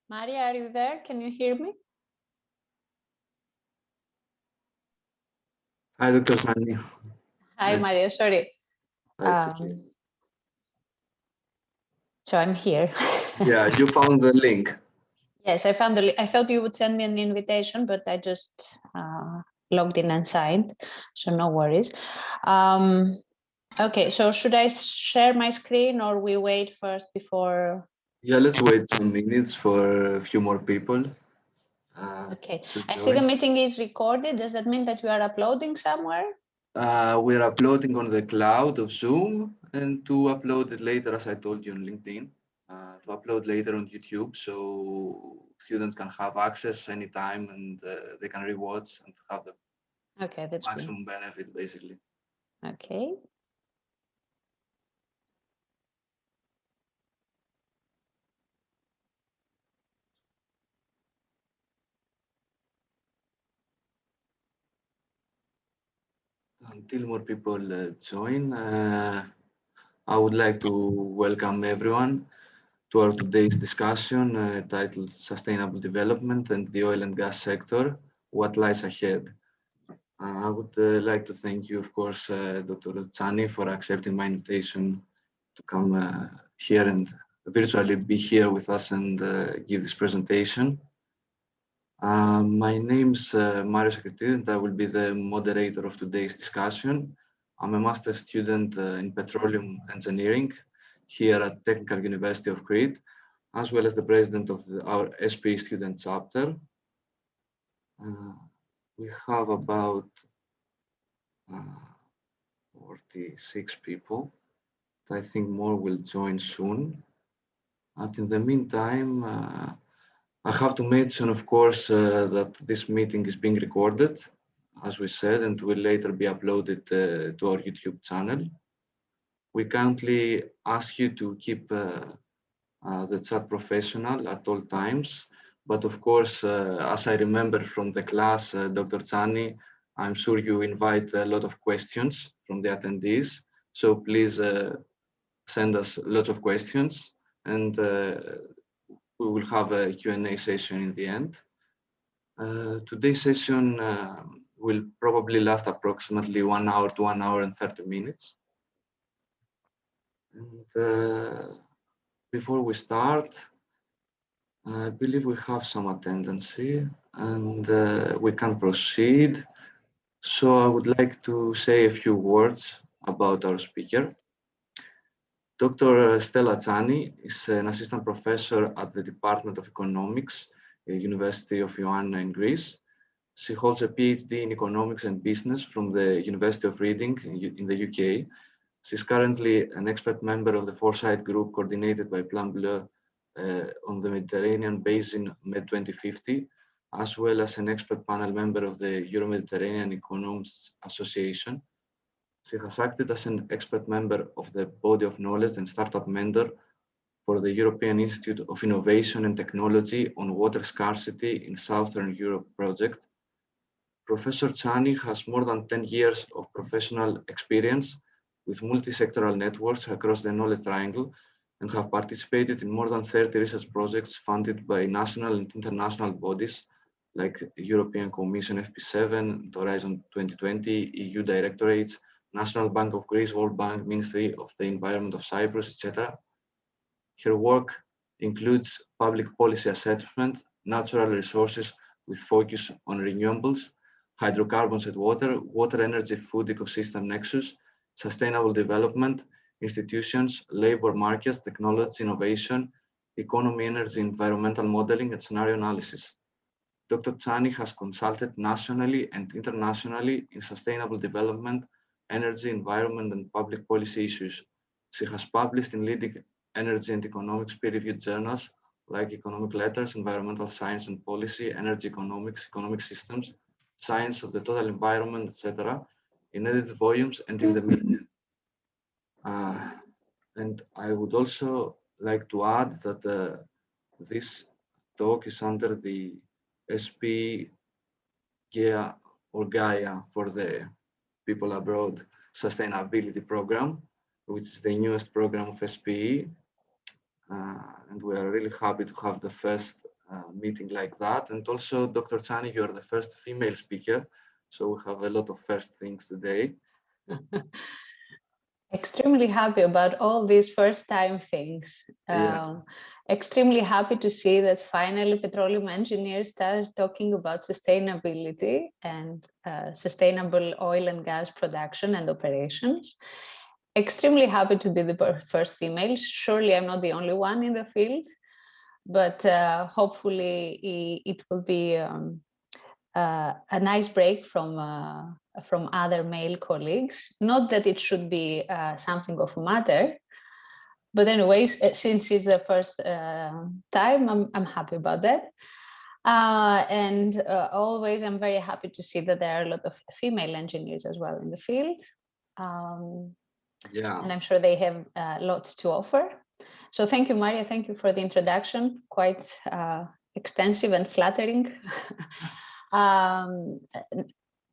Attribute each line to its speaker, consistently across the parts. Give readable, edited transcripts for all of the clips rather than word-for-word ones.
Speaker 1: Maria, are you there? Can you hear me?
Speaker 2: Hi, Dr. Tsani.
Speaker 1: Hi,
Speaker 2: Yes.
Speaker 1: Maria, sorry.
Speaker 2: Okay.
Speaker 1: So I'm here.
Speaker 2: Yeah, you found the link.
Speaker 1: Yes, I found the link. I thought you would send me an invitation, but I just logged in and signed, so no worries. Okay, so should I share my screen or we wait first before?
Speaker 2: Yeah, let's wait some minutes for a few more people.
Speaker 1: Okay,
Speaker 2: To
Speaker 1: I see the
Speaker 2: join.
Speaker 1: meeting is recorded. Does that mean that you are uploading somewhere?
Speaker 2: We're uploading on the cloud of Zoom and to upload it later, as I told you on LinkedIn, to upload later on YouTube so students can have access anytime and they can rewatch and have the
Speaker 1: Okay, that's
Speaker 2: maximum benefit, basically.
Speaker 1: Okay.
Speaker 2: Until more people join, I would like to welcome everyone to our today's discussion titled Sustainable Development and the Oil and Gas Sector, What Lies Ahead. I would like to thank you, of course, Dr. Tsani, for accepting my invitation to come here and virtually be here with us and give this presentation. My name's Marios Akritis, and I will be the moderator of today's discussion. I'm a master's student in petroleum engineering here at Technical University of Crete, as well as the president of our SP student chapter. We have about 46 people. I think more will join soon. And in the meantime, I have to mention, of course, that this meeting is being recorded, as we said, and will later be uploaded to our YouTube channel. We kindly ask you to keep the chat professional at all times. But of course, as I remember from the class, Dr. Tsani, I'm sure you invite a lot of questions from the attendees. So please send us lots of questions and we will have a Q&A session in the end. Today's session will probably last approximately 1 hour to 1 hour and 30 minutes. And before we start, I believe we have some attendance here and we can proceed. So I would like to say a few words about our speaker. Dr. Stella Tsani is an assistant professor at the Department of Economics, University of Ioannina in Greece. She holds a PhD in economics and business from the University of Reading in the UK. She's currently an expert member of the Foresight Group coordinated by Plan Bleu on the Mediterranean Basin Med 2050, as well as an expert panel member of the Euro-Mediterranean Economists Association. She has acted as an expert member of the Body of Knowledge and Startup Mentor for the European Institute of Innovation and Technology on Water Scarcity in Southern Europe project. Professor Tsani has more than 10 years of professional experience with multi-sectoral networks across the Knowledge Triangle and have participated in more than 30 research projects funded by national and international bodies like European Commission FP7, Horizon 2020, EU directorates, National Bank of Greece, World Bank, Ministry of the Environment of Cyprus, etc. Her work includes public policy assessment, natural resources with focus on renewables, hydrocarbons and water, water energy food ecosystem nexus, sustainable development, institutions, labor markets, technology, innovation, economy, energy, environmental modeling, and scenario analysis. Dr. Tsani has consulted nationally and internationally in sustainable development, energy, environment, and public policy issues. She has published in leading energy and economics peer-reviewed journals like Economic Letters, Environmental Science and Policy, Energy Economics, Economic Systems, Science of the Total Environment, etc., in edited volumes and in the media. And I would also like to add that this talk is under the SP GAIA or Gaia for the people abroad sustainability program, which is the newest program of SPE. And we are really happy to have the first meeting like that. And also, Dr. Tsani, you are the first female speaker, so we have a lot of first things today.
Speaker 1: Extremely happy about all these first-time things. Extremely happy to see that finally petroleum engineers start talking about sustainability and sustainable oil and gas production and operations. Extremely happy to be the first female. Surely I'm not the only one in the field, but hopefully it will be a nice break from other male colleagues. Not that it should be something of a matter, but anyways, since it's the first time, I'm happy about that. And always I'm very happy to see that there are a lot of female engineers as well in the field. And I'm sure they have lots to offer. So thank you, Maria. Thank you for the introduction. Quite extensive and flattering.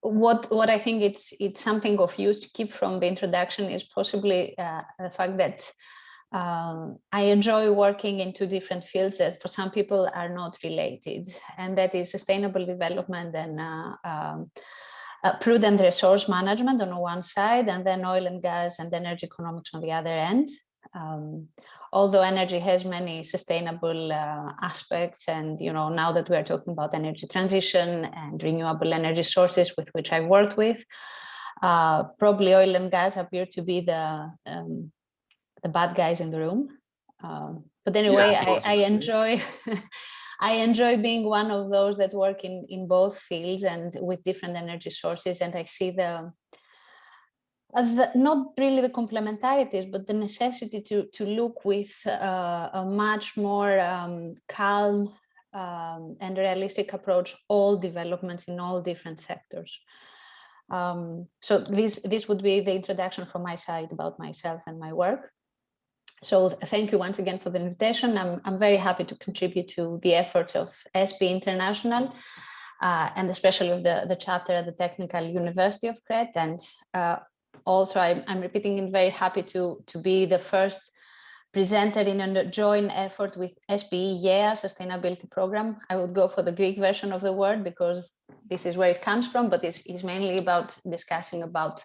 Speaker 1: What I think it's something of use to keep from the introduction is possibly the fact that I enjoy working in two different fields that for some people are not related, and that is sustainable development and prudent resource management on one side, and then oil and gas and energy economics on the other end. Although energy has many sustainable aspects, and now that we are talking about energy transition and renewable energy sources with which I've worked with, probably oil and gas appear to be the bad guys in the room. But anyway, I enjoy I enjoy being one of those that work in both fields and with different energy sources, and I see not really the complementarities, but the necessity to look with a much more calm and realistic approach all developments in all different sectors. So this would be the introduction from my side about myself and my work. So thank you once again for the invitation. I'm very happy to contribute to the efforts of SP International and especially of the chapter at the Technical University of Crete. And also I'm repeating and very happy to be the first presenter in a joint effort with SPE Sustainability Program. I would go for the Greek version of the word because this is where it comes from, but this is mainly about discussing about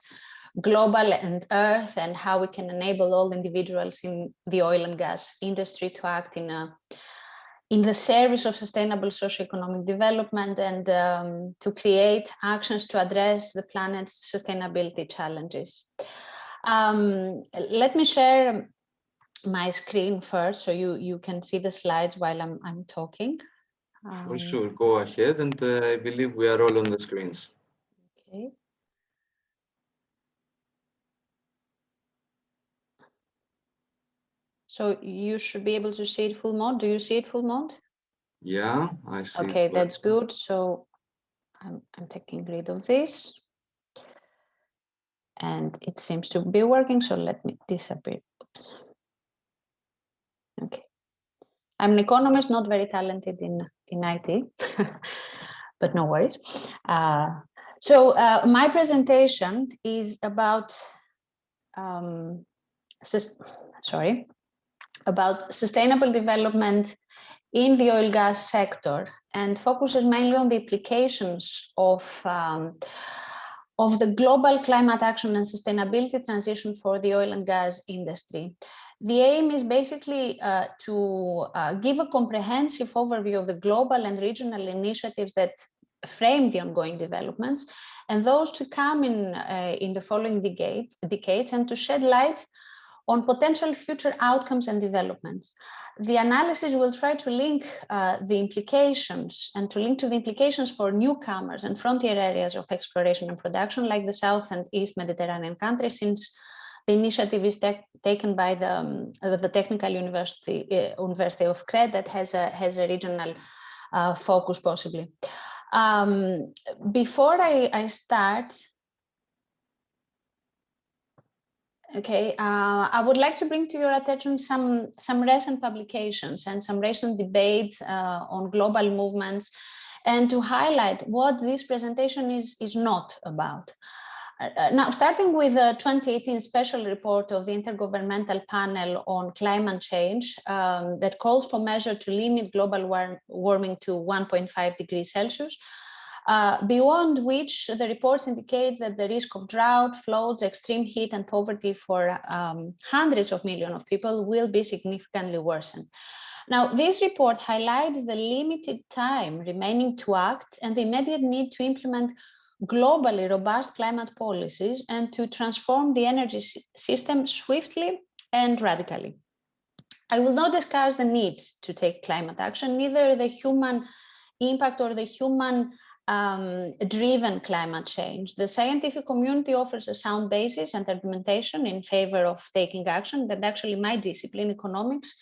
Speaker 1: global and earth and how we can enable all individuals in the oil and gas industry to act in the service of sustainable socioeconomic development and to create actions to address the planet's sustainability challenges. Let me share my screen first so you can see the slides while I'm talking.
Speaker 2: For sure, go ahead, and I believe we are all on the screens.
Speaker 1: Okay. So you should be able to see it full mode. Do you see it full mode?
Speaker 2: Yeah, I see.
Speaker 1: Okay, that's good. So I'm taking rid of this. And it seems to be working, so let me disappear. Oops. Okay. I'm an economist, not very talented in IT, but no worries. So my presentation is about about sustainable development in the oil gas sector and focuses mainly on the implications of the global climate action and sustainability transition for the oil and gas industry. The aim is basically to give a comprehensive overview of the global and regional initiatives that frame the ongoing developments and those to come in the following decades and to shed light on potential future outcomes and developments. The analysis will try to link the implications and to link to the implications for newcomers and frontier areas of exploration and production like the South and East Mediterranean countries, since the initiative is taken by the Technical University of Crete that has a regional focus possibly. Before I start, okay, I would like to bring to your attention some recent publications and some recent debates on global movements, and to highlight what this presentation is not about. Now, starting with the 2018 special report of the Intergovernmental Panel on Climate Change that calls for measures to limit global warming to 1.5 degrees Celsius, beyond which the reports indicate that the risk of drought, floods, extreme heat and poverty for hundreds of millions of people will be significantly worsened. Now, this report highlights the limited time remaining to act and the immediate need to implement globally robust climate policies and to transform the energy system swiftly and radically. I will not discuss the need to take climate action, neither the human impact or the human driven climate change. The scientific community offers a sound basis and argumentation in favor of taking action that actually my discipline, economics,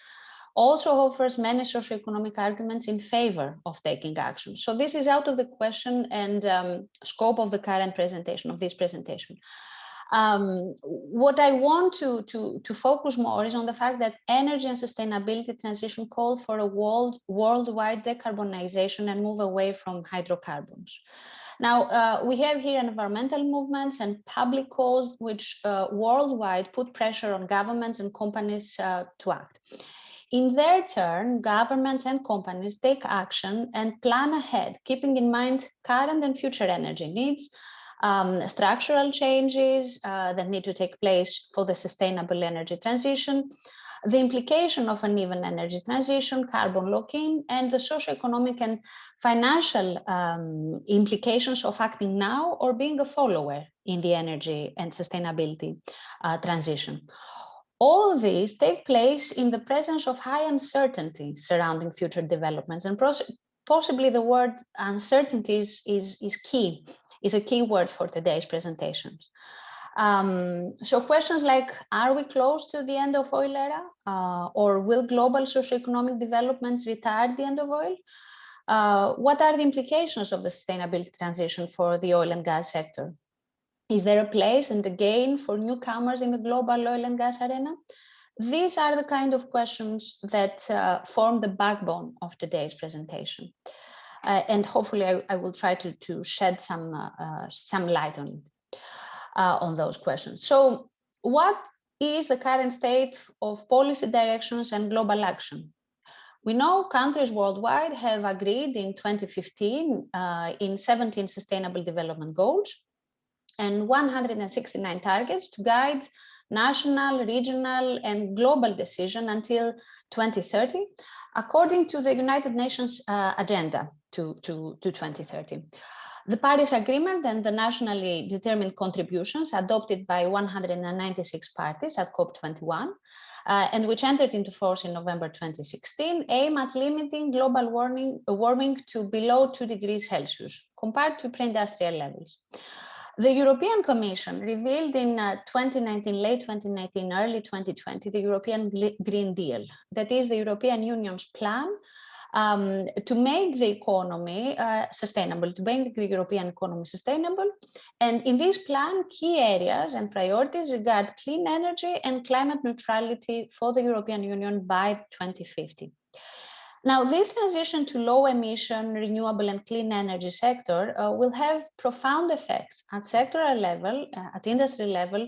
Speaker 1: also offers many socioeconomic arguments in favor of taking action. So this is out of the question and scope of the current presentation, of this presentation. What I want to focus more is on the fact that energy and sustainability transition call for a worldwide decarbonization and move away from hydrocarbons. Now, we have here environmental movements and public calls which worldwide put pressure on governments and companies to act. In their turn, governments and companies take action and plan ahead, keeping in mind current and future energy needs, structural changes that need to take place for the sustainable energy transition, the implication of an even energy transition, carbon lock-in, and the socioeconomic and financial implications of acting now or being a follower in the energy and sustainability transition. All these take place in the presence of high uncertainty surrounding future developments, and possibly the word uncertainty is a key word for today's presentations. So questions like, are we close to the end of oil era? Or will global socioeconomic developments retard the end of oil? What are the implications of the sustainability transition for the oil and gas sector? Is there a place and a gain for newcomers in the global oil and gas arena? These are the kind of questions that form the backbone of today's presentation. And hopefully I will try to shed some light on those questions. So what is the current state of policy directions and global action? We know countries worldwide have agreed in 2015 in 17 Sustainable Development Goals and 169 targets to guide national, regional, and global decision until 2030, according to the United Nations agenda to 2030. The Paris Agreement and the nationally determined contributions adopted by 196 parties at COP21, and which entered into force in November 2016, aim at limiting global warming to below 2 degrees Celsius compared to pre-industrial levels. The European Commission revealed in 2019, late 2019, early 2020, the European Green Deal. That is the European Union's plan to make the economy sustainable, to make the European economy sustainable. And in this plan, key areas and priorities regard clean energy and climate neutrality for the European Union by 2050. Now, this transition to low emission, renewable and clean energy sector will have profound effects at sectoral level, at industry level,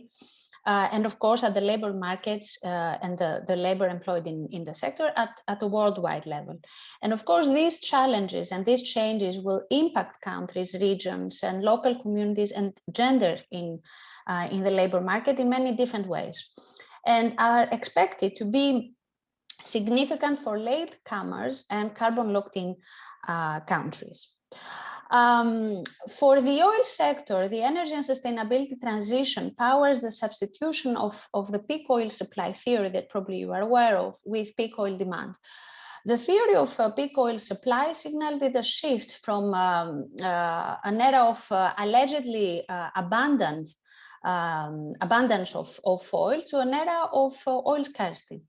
Speaker 1: and of course at the labor markets and the labor employed in the sector at a worldwide level. And of course, these challenges and these changes will impact countries, regions and local communities and gender in the labor market in many different ways, and are expected to be significant for latecomers and carbon locked-in countries. For the oil sector, the energy and sustainability transition powers the substitution of the peak oil supply theory that probably you are aware of with peak oil demand. The theory of peak oil supply signaled a shift from an era of allegedly abundance of oil to an era of oil scarcity.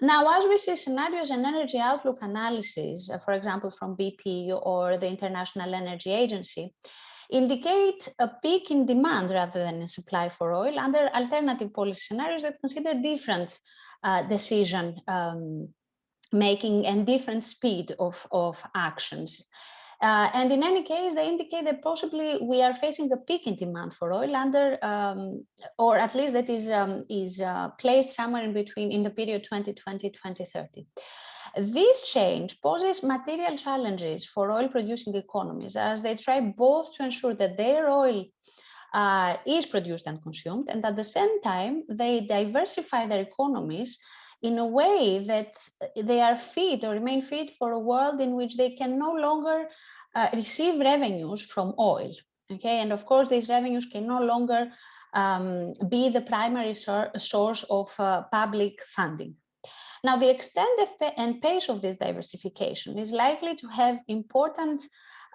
Speaker 1: Now, as we see scenarios and energy outlook analysis, for example, from BP or the International Energy Agency, indicate a peak in demand rather than in supply for oil under alternative policy scenarios that consider different decision making and different speed of actions. And in any case, they indicate that possibly we are facing a peak in demand for oil under, or at least that is placed somewhere in between in the period 2020-2030. This change poses material challenges for oil-producing economies as they try both to ensure that their oil is produced and consumed, and at the same time, they diversify their economies in a way that they are fit or remain fit for a world in which they can no longer receive revenues from oil. Okay, and of course, these revenues can no longer be the primary source of public funding. Now, the extent and pace of this diversification is likely to have important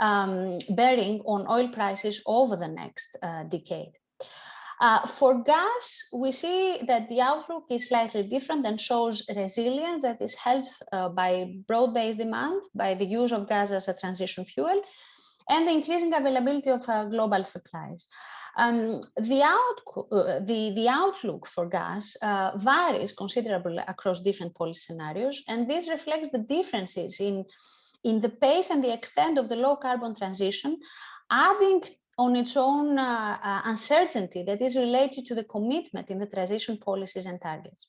Speaker 1: bearing on oil prices over the next decade. For gas, we see that the outlook is slightly different and shows resilience that is helped by broad-based demand, by the use of gas as a transition fuel, and the increasing availability of global supplies. The outlook for gas varies considerably across different policy scenarios, and this reflects the differences in the pace and the extent of the low carbon transition, adding on its own uncertainty that is related to the commitment in the transition policies and targets.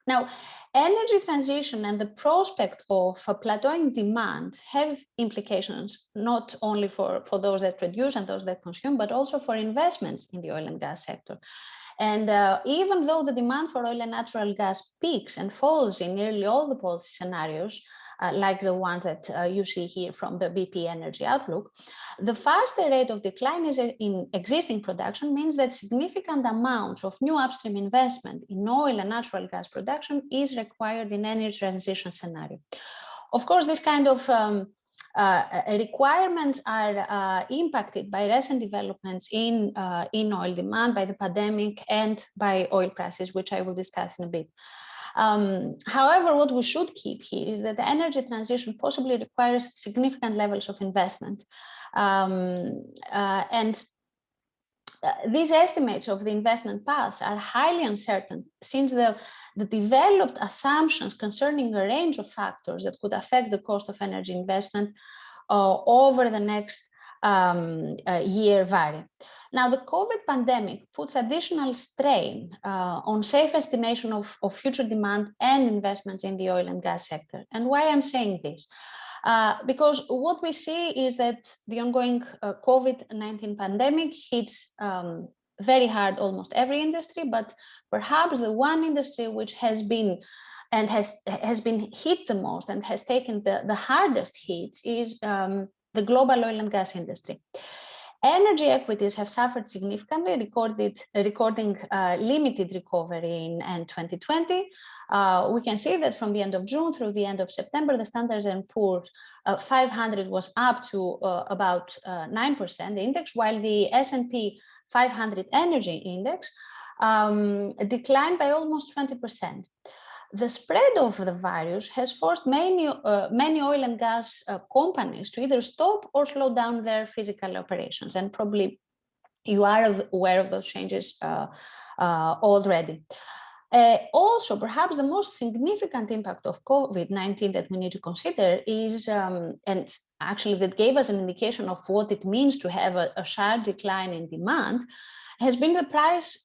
Speaker 1: Now, energy transition and the prospect of plateauing demand have implications not only for those that produce and those that consume, but also for investments in the oil and gas sector. And even though the demand for oil and natural gas peaks and falls in nearly all the policy scenarios, like the ones that you see here from the BP Energy Outlook, the faster rate of decline is in existing production means that significant amounts of new upstream investment in oil and natural gas production is required in any transition scenario. Of course, this kind of requirements are impacted by recent developments in oil demand, by the pandemic, and by oil prices, which I will discuss in a bit. However, what we should keep here is that the energy transition possibly requires significant levels of investment. These estimates of the investment paths are highly uncertain since the developed assumptions concerning a range of factors that could affect the cost of energy investment over the next year vary. Now, the COVID pandemic puts additional strain on safe estimation of future demand and investments in the oil and gas sector. And why I'm saying this? Because what we see is that the ongoing COVID-19 pandemic hits very hard almost every industry, but perhaps the one industry which has been and has been hit the most and has taken the hardest hits is the global oil and gas industry. Energy equities have suffered significantly, recording limited recovery in 2020. We can see that from the end of June through the end of September, the Standard & Poor's 500 was up to about 9%, the index, while the S&P 500 Energy Index declined by almost 20%. The spread of the virus has forced many oil and gas companies to either stop or slow down their physical operations, and probably you are aware of those changes already. Also, perhaps the most significant impact of COVID-19 that we need to consider is, and actually that gave us an indication of what it means to have a sharp decline in demand, has been the price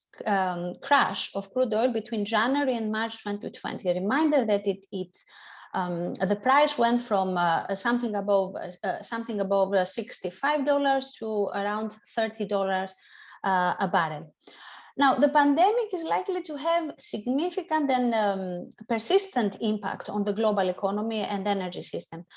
Speaker 1: crash of crude oil between January and March 2020. A reminder that the price went from something above $65 to around $30 a barrel. Now, the pandemic is likely to have significant and persistent impact on the global economy and energy system.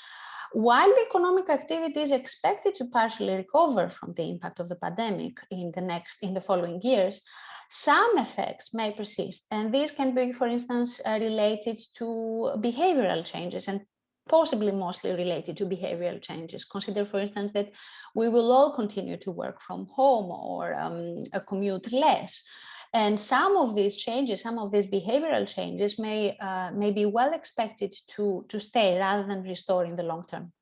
Speaker 1: While the economic activity is expected to partially recover from the impact of the pandemic in the following years, some effects may persist, and these can be, for instance, related to behavioral changes, and possibly mostly related to behavioral changes. Consider, for instance, that we will all continue to work from home or commute less. And some of these changes, some of these behavioral changes may be well expected to stay rather than restore in the long term.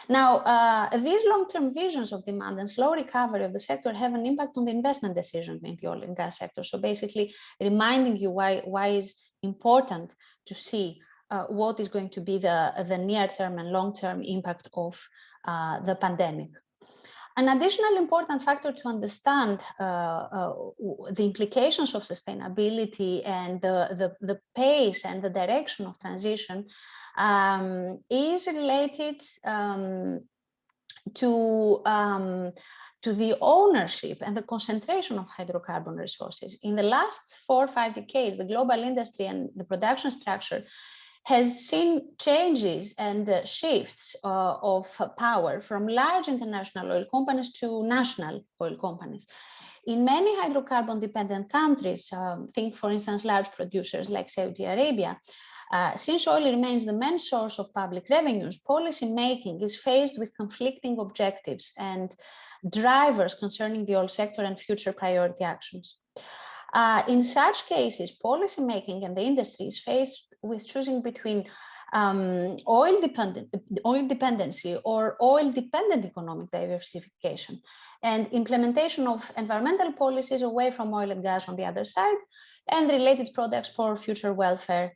Speaker 1: Now, these long-term visions of demand and slow recovery of the sector have an impact on the investment decision in the oil and gas sector. So basically reminding you why it's important to see what is going to be the near-term and long-term impact of the pandemic. An additional important factor to understand the implications of sustainability and the pace and the direction of transition is related to the ownership and the concentration of hydrocarbon resources. In the last 4 or 5 decades, the global industry and the production structure has seen changes and shifts of power from large international oil companies to national oil companies. In many hydrocarbon-dependent countries, think for instance large producers like Saudi Arabia, since oil remains the main source of public revenues, policy making is faced with conflicting objectives and drivers concerning the oil sector and future priority actions. In such cases, policy making and the industry is faced with choosing between oil dependency or oil-dependent economic diversification and implementation of environmental policies away from oil and gas on the other side and related products for future welfare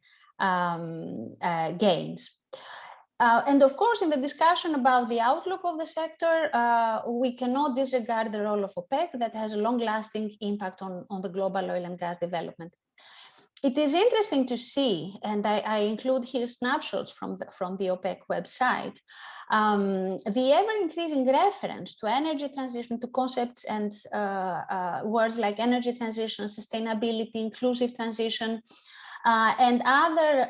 Speaker 1: gains. And of course, in the discussion about the outlook of the sector, we cannot disregard the role of OPEC that has a long-lasting impact on the global oil and gas development. It is interesting to see, and I include here snapshots from the OPEC website, the ever-increasing reference to energy transition, to concepts and words like energy transition, sustainability, inclusive transition, and other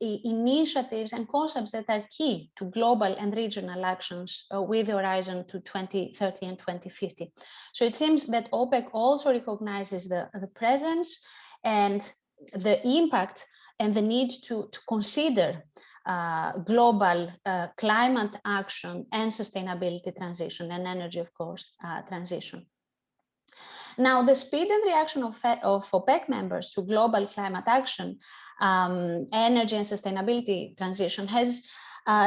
Speaker 1: initiatives and concepts that are key to global and regional actions with the horizon to 2030 and 2050. So it seems that OPEC also recognizes the presence and the impact and the need to consider global climate action and sustainability transition and energy, of course, transition. Now, the speed and reaction of OPEC members to global climate action, energy and sustainability transition has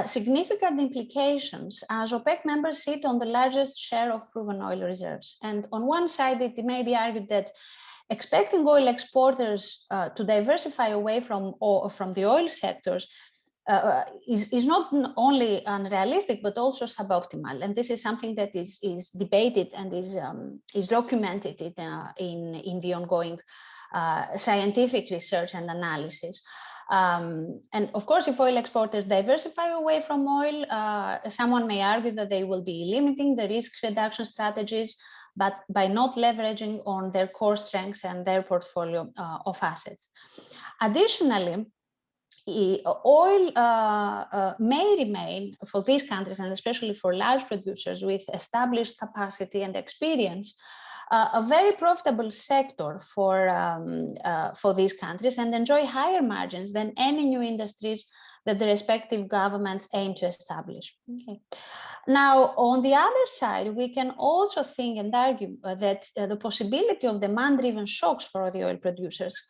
Speaker 1: significant implications as OPEC members sit on the largest share of proven oil reserves. And on one side, it may be argued that expecting oil exporters to diversify away from the oil sectors is not only unrealistic, but also suboptimal. And this is something that is debated and is documented in the ongoing scientific research and analysis. And of course, if oil exporters diversify away from oil, someone may argue that they will be limiting the risk reduction strategies, but by not leveraging on their core strengths and their portfolio of assets. Additionally, oil may remain for these countries, and especially for large producers with established capacity and experience, a very profitable sector for these countries and enjoy higher margins than any new industries that the respective governments aim to establish. Okay. Now, on the other side, we can also think and argue that the possibility of demand-driven shocks for the oil producers,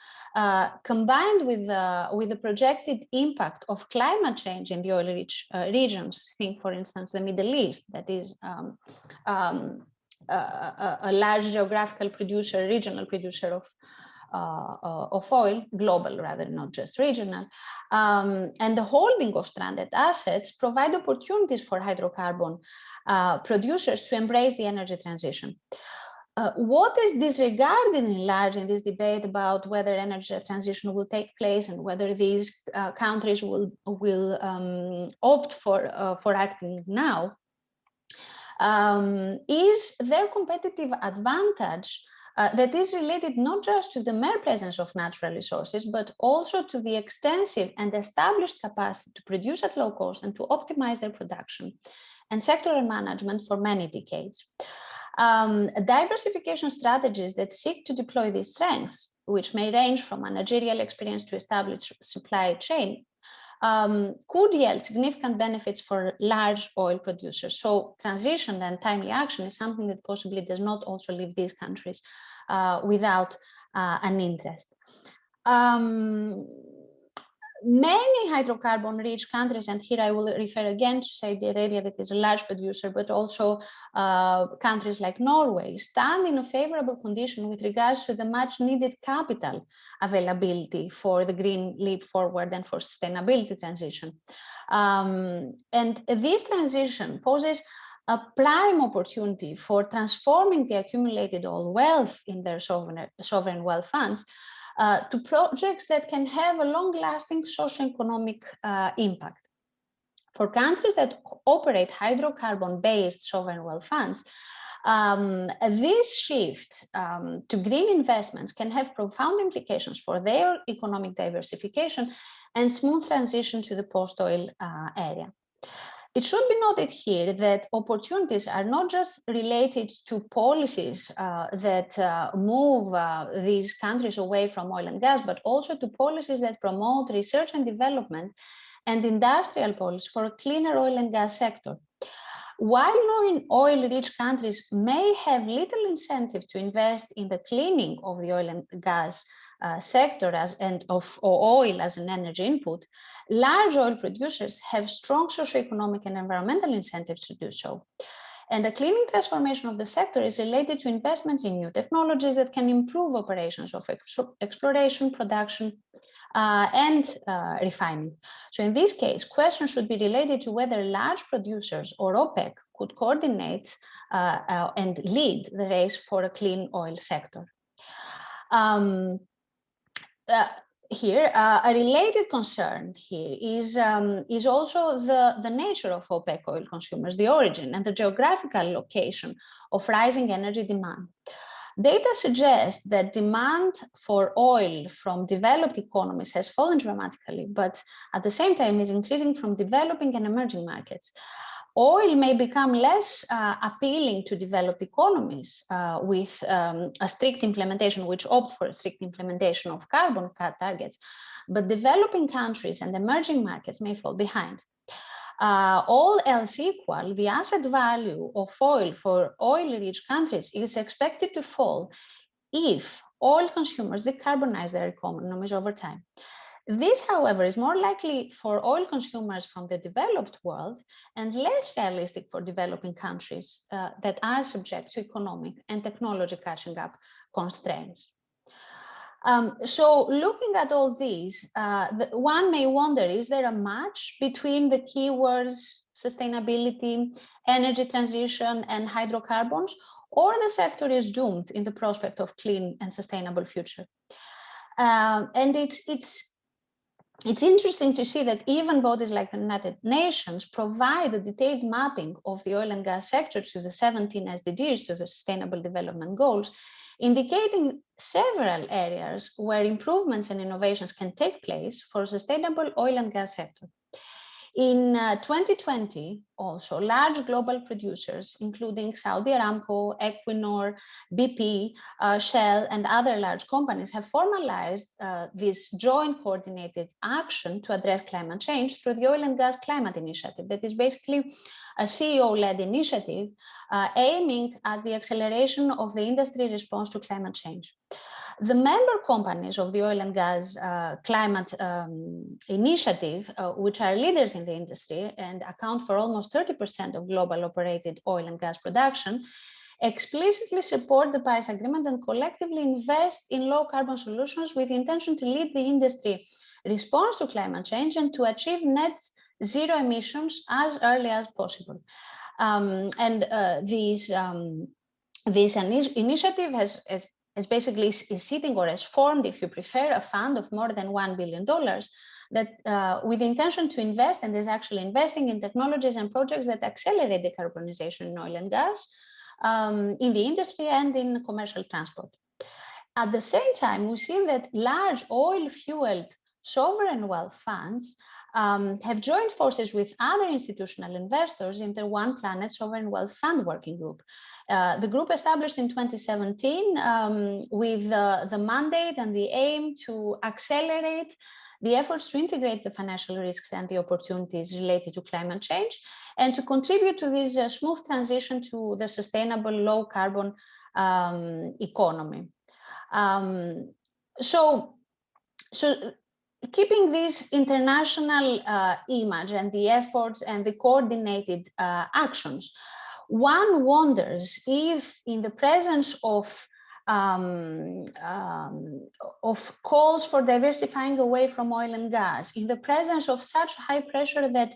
Speaker 1: combined with the projected impact of climate change in the oil-rich regions, think, for instance, the Middle East, that is a large geographical producer, regional producer of oil, global rather, not just regional, and the holding of stranded assets provide opportunities for hydrocarbon producers to embrace the energy transition. What is disregarded in large in this debate about whether energy transition will take place and whether these countries will opt for acting now is their competitive advantage that is related not just to the mere presence of natural resources, but also to the extensive and established capacity to produce at low cost and to optimize their production and sectoral management for many decades. Diversification strategies that seek to deploy these strengths, which may range from managerial experience to established supply chain, could yield significant benefits for large oil producers. So transition and timely action is something that possibly does not also leave these countries Many hydrocarbon-rich countries, and here I will refer again to Saudi Arabia, that is a large producer, but also countries like Norway, stand in a favorable condition with regards to the much-needed capital availability for the green leap forward and for sustainability transition. And this transition poses a prime opportunity for transforming the accumulated oil wealth in their sovereign wealth funds to projects that can have a long-lasting socio-economic impact. For countries that operate hydrocarbon-based sovereign wealth funds, this shift to green investments can have profound implications for their economic diversification and smooth transition to the post-oil area. It should be noted here that opportunities are not just related to policies that move these countries away from oil and gas, but also to policies that promote research and development and industrial policy for a cleaner oil and gas sector. While oil-rich countries may have little incentive to invest in the cleaning of the oil and gas sector of oil as an energy input, large oil producers have strong socioeconomic and environmental incentives to do so. And the cleaning transformation of the sector is related to investments in new technologies that can improve operations of exploration, production, and refining. So in this case, questions should be related to whether large producers or OPEC could coordinate and lead the race for a clean oil sector. Here, a related concern here is also the nature of OPEC oil consumers, the origin and the geographical location of rising energy demand. Data suggests that demand for oil from developed economies has fallen dramatically, but at the same time is increasing from developing and emerging markets. Oil may become less appealing to developed economies with a strict implementation, which opt for a strict implementation of carbon cut targets, but developing countries and emerging markets may fall behind. All else equal, the asset value of oil for oil-rich countries is expected to fall if oil consumers decarbonize their economies over time. This, however, is more likely for oil consumers from the developed world and less realistic for developing countries that are subject to economic and technology catching up constraints. So looking at all these, one may wonder, is there a match between the keywords sustainability, energy transition, and hydrocarbons, or the sector is doomed in the prospect of clean and sustainable future? And it's interesting to see that even bodies like the United Nations provide a detailed mapping of the oil and gas sector to the 17 SDGs, to the Sustainable Development Goals, indicating several areas where improvements and innovations can take place for a sustainable oil and gas sector. In 2020, also, large global producers, including Saudi Aramco, Equinor, BP, Shell, and other large companies have formalized this joint coordinated action to address climate change through the Oil and Gas Climate Initiative. That is basically a CEO-led initiative aiming at the acceleration of the industry response to climate change. The member companies of the Oil and Gas Climate Initiative, which are leaders in the industry and account for almost 30% of global operated oil and gas production, explicitly support the Paris Agreement and collectively invest in low carbon solutions with the intention to lead the industry response to climate change and to achieve net zero emissions as early as possible. This initiative has basically is sitting, or has formed, if you prefer, a fund of more than $1 billion that with the intention to invest, and is actually investing in technologies and projects that accelerate decarbonization in oil and gas, in the industry and in commercial transport. At the same time, we see that large oil-fueled sovereign wealth funds have joined forces with other institutional investors in the One Planet Sovereign Wealth Fund Working Group. The group established in 2017 with the mandate and the aim to accelerate the efforts to integrate the financial risks and the opportunities related to climate change, and to contribute to this smooth transition to the sustainable low carbon economy. So keeping this international image and the efforts and the coordinated actions, one wonders if in the presence of calls for diversifying away from oil and gas, in the presence of such high pressure that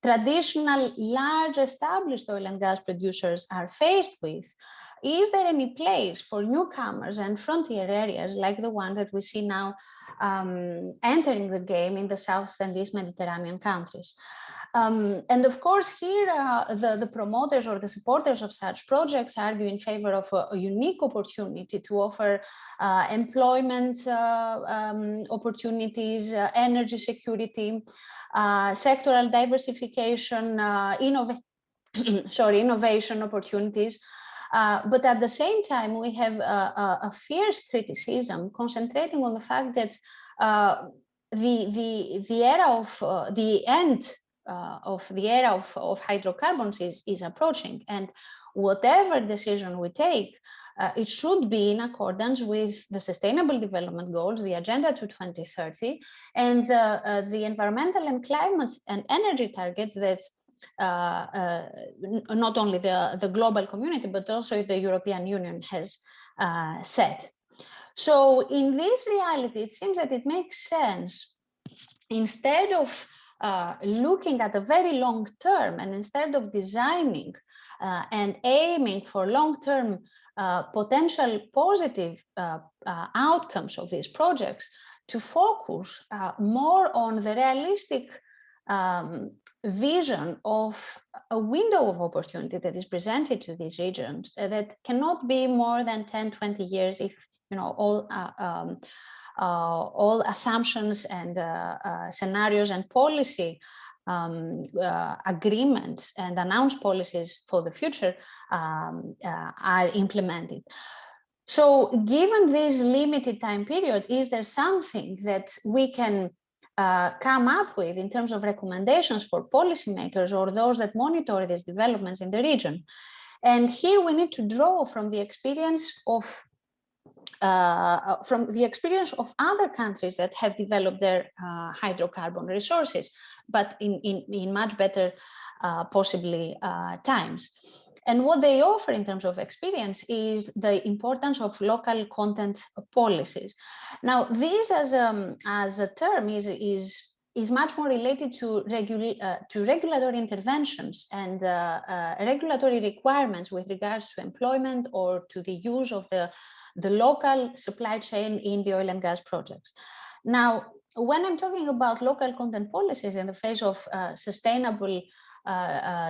Speaker 1: traditional large established oil and gas producers are faced with, is there any place for newcomers and frontier areas like the one that we see now entering the game in the South and East Mediterranean countries? And of course, here the promoters or the supporters of such projects argue in favor of a unique opportunity to offer employment opportunities, energy security, sectoral diversification, innovation opportunities. But at the same time, we have a fierce criticism concentrating on the fact that the era of the end of the era of hydrocarbons is approaching, and whatever decision we take, it should be in accordance with the Sustainable Development Goals, the Agenda to 2030, and the environmental and climate and energy targets that not only the global community, but also the European Union has set. So in this reality, it seems that it makes sense, instead of looking at a very long term, and instead of designing and aiming for long-term potential positive outcomes of these projects, to focus more on the realistic vision of a window of opportunity that is presented to these regions that cannot be more than 10, 20 years if all assumptions and scenarios and policy agreements and announced policies for the future are implemented. So given this limited time period, is there something that we can come up with in terms of recommendations for policymakers or those that monitor these developments in the region? And here we need to draw from the experience of other countries that have developed their hydrocarbon resources, but in much better possibly times. And what they offer in terms of experience is the importance of local content policies. Now, this as a term is much more related to regulatory interventions and regulatory requirements with regards to employment or to the use of the local supply chain in the oil and gas projects. Now, when I'm talking about local content policies in the face of sustainable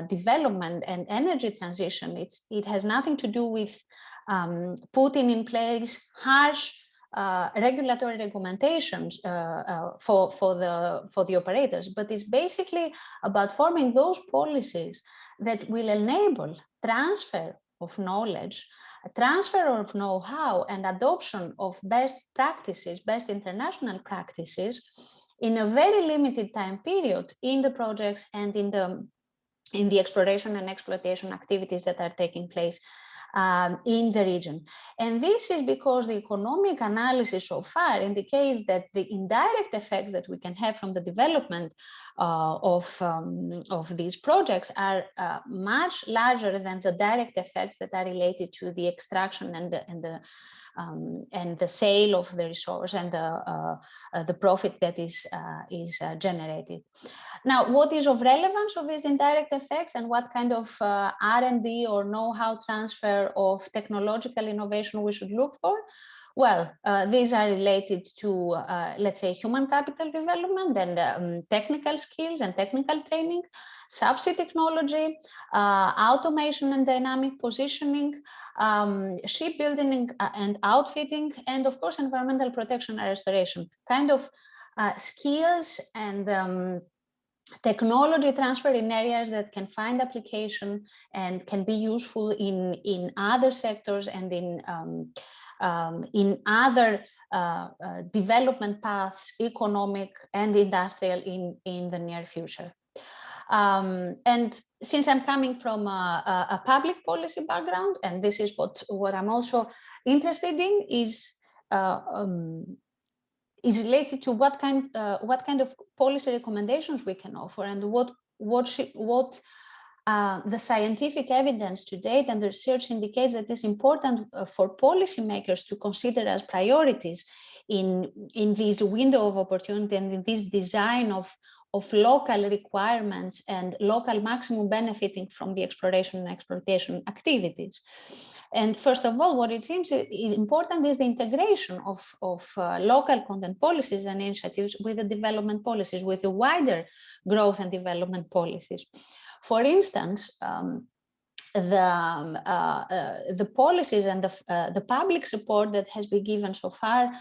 Speaker 1: development and energy transition, it has nothing to do with putting in place harsh regulatory recommendations for the operators, but it's basically about forming those policies that will enable transfer of knowledge, transfer of know-how, and adoption of best practices, best international practices in a very limited time period in the projects and in the exploration and exploitation activities that are taking place in the region. And this is because the economic analysis so far indicates that the indirect effects that we can have from the development of these projects are much larger than the direct effects that are related to the extraction and the sale of the resource and the profit that is generated. Now, what is of relevance of these indirect effects and what kind of R&D or know-how transfer of technological innovation we should look for? Well, these are related to, let's say, human capital development and technical skills and technical training, subsea technology, automation and dynamic positioning, shipbuilding and outfitting, and of course, environmental protection and restoration, kind of skills and technology transfer in areas that can find application and can be useful in other sectors and in other development paths, economic and industrial in the near future. And since I'm coming from a public policy background, and this is what I'm also interested in, is is related to what kind of policy recommendations we can offer, and what the scientific evidence to date and the research indicates that it's important for policymakers to consider as priorities in this window of opportunity and in this design of local requirements and local maximum benefiting from the exploration and exploitation activities. And first of all, what it seems is important is the integration of local content policies and initiatives with the development policies, with the wider growth and development policies. For instance, the policies and the public support that has been given so far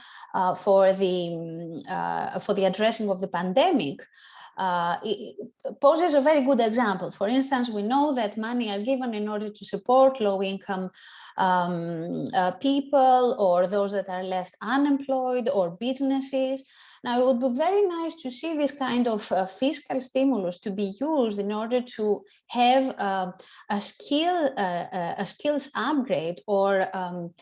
Speaker 1: for the addressing of the pandemic it poses a very good example. For instance, we know that money are given in order to support low-income people or those that are left unemployed or businesses. Now, it would be very nice to see this kind of fiscal stimulus to be used in order to have a skills upgrade or an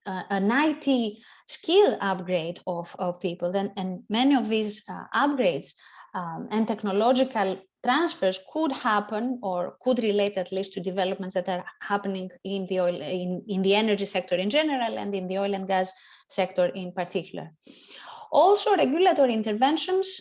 Speaker 1: IT skill upgrade of people. And many of these upgrades and technological transfers could happen or could relate at least to developments that are happening in the oil, in the energy sector in general and in the oil and gas sector in particular. Also, regulatory interventions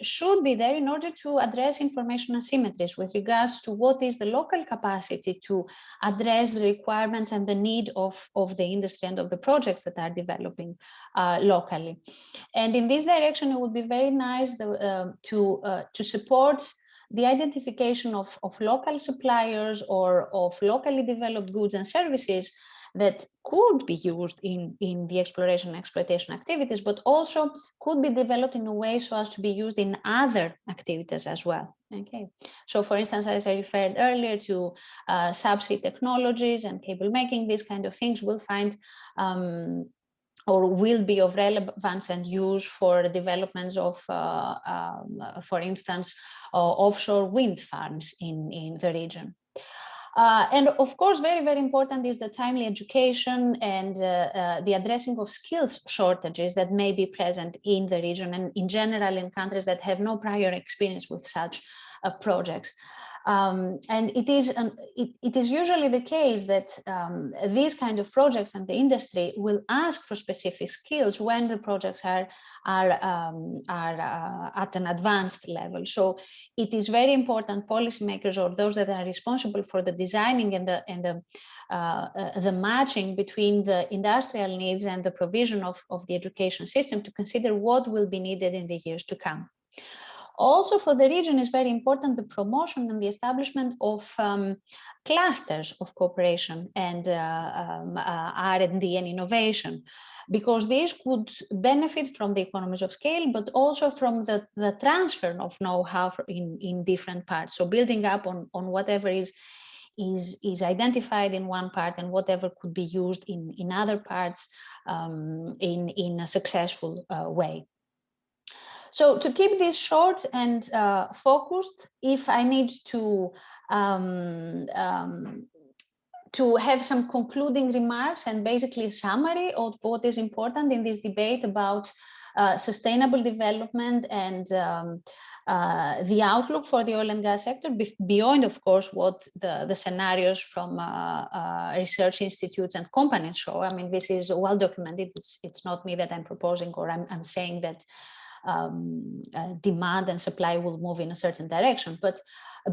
Speaker 1: should be there in order to address information asymmetries with regards to what is the local capacity to address the requirements and the need of the industry and of the projects that are developing locally. And in this direction, it would be very nice to support the identification of local suppliers or of locally developed goods and services that could be used in the exploration and exploitation activities, but also could be developed in a way so as to be used in other activities as well. Okay, so for instance, as I referred earlier to subsea technologies and cable making, these kind of things will find or will be of relevance and use for developments of, for instance, offshore wind farms in the region. And of course, very, very important is the timely education and the addressing of skills shortages that may be present in the region and in general in countries that have no prior experience with such projects. And it is usually the case that these kind of projects and the industry will ask for specific skills when the projects are at an advanced level. So it is very important policymakers or those that are responsible for the designing and the matching between the industrial needs and the provision of the education system to consider what will be needed in the years to come. Also, for the region is very important the promotion and the establishment of clusters of cooperation and R&D and innovation, because these could benefit from the economies of scale, but also from the transfer of know-how in different parts. So building up on whatever is identified in one part and whatever could be used in other parts in a successful way. So to keep this short and focused, if I need to have some concluding remarks and basically a summary of what is important in this debate about sustainable development and the outlook for the oil and gas sector, beyond, of course, what the scenarios from research institutes and companies show. I mean, this is well documented. It's not me that I'm proposing, or I'm saying that demand and supply will move in a certain direction. But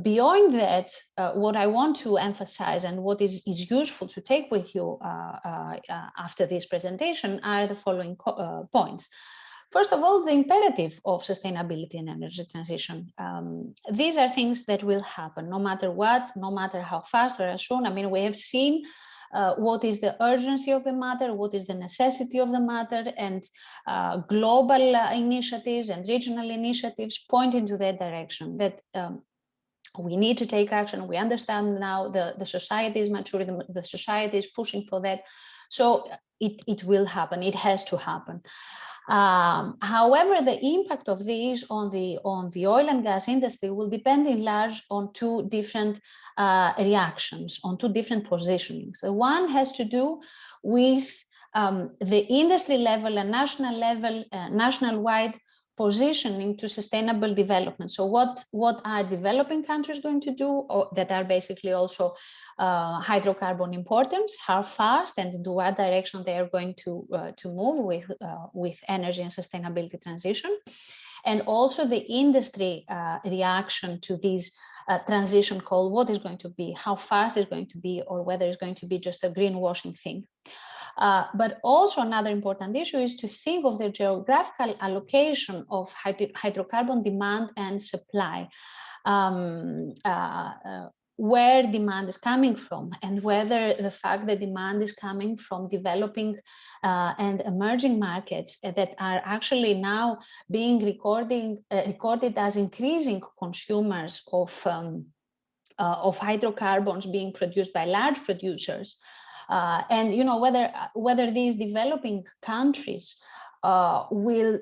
Speaker 1: beyond that, what I want to emphasize and what is useful to take with you after this presentation are the following points. First of all, the imperative of sustainability and energy transition. These are things that will happen no matter what, no matter how fast or how soon. I mean, we have seen what is the urgency of the matter, what is the necessity of the matter, and global initiatives and regional initiatives point into that direction, that we need to take action. We understand now the society is maturing, the society is pushing for that. So it will happen, it has to happen. However, the impact of these on the oil and gas industry will depend in large on two different reactions, on two different positionings. The one has to do with the industry level and national level, national-wide positioning to sustainable development. So what are developing countries going to do, or that are basically also hydrocarbon importers, how fast and into what direction they are going to move with energy and sustainability transition, and also the industry reaction to this transition call, what is going to be, how fast it's going to be, or whether it's going to be just a greenwashing thing. But also another important issue is to think of the geographical allocation of hydrocarbon demand and supply, where demand is coming from, and whether the fact that demand is coming from developing and emerging markets that are actually now being recorded as increasing consumers of hydrocarbons being produced by large producers. And whether these developing countries will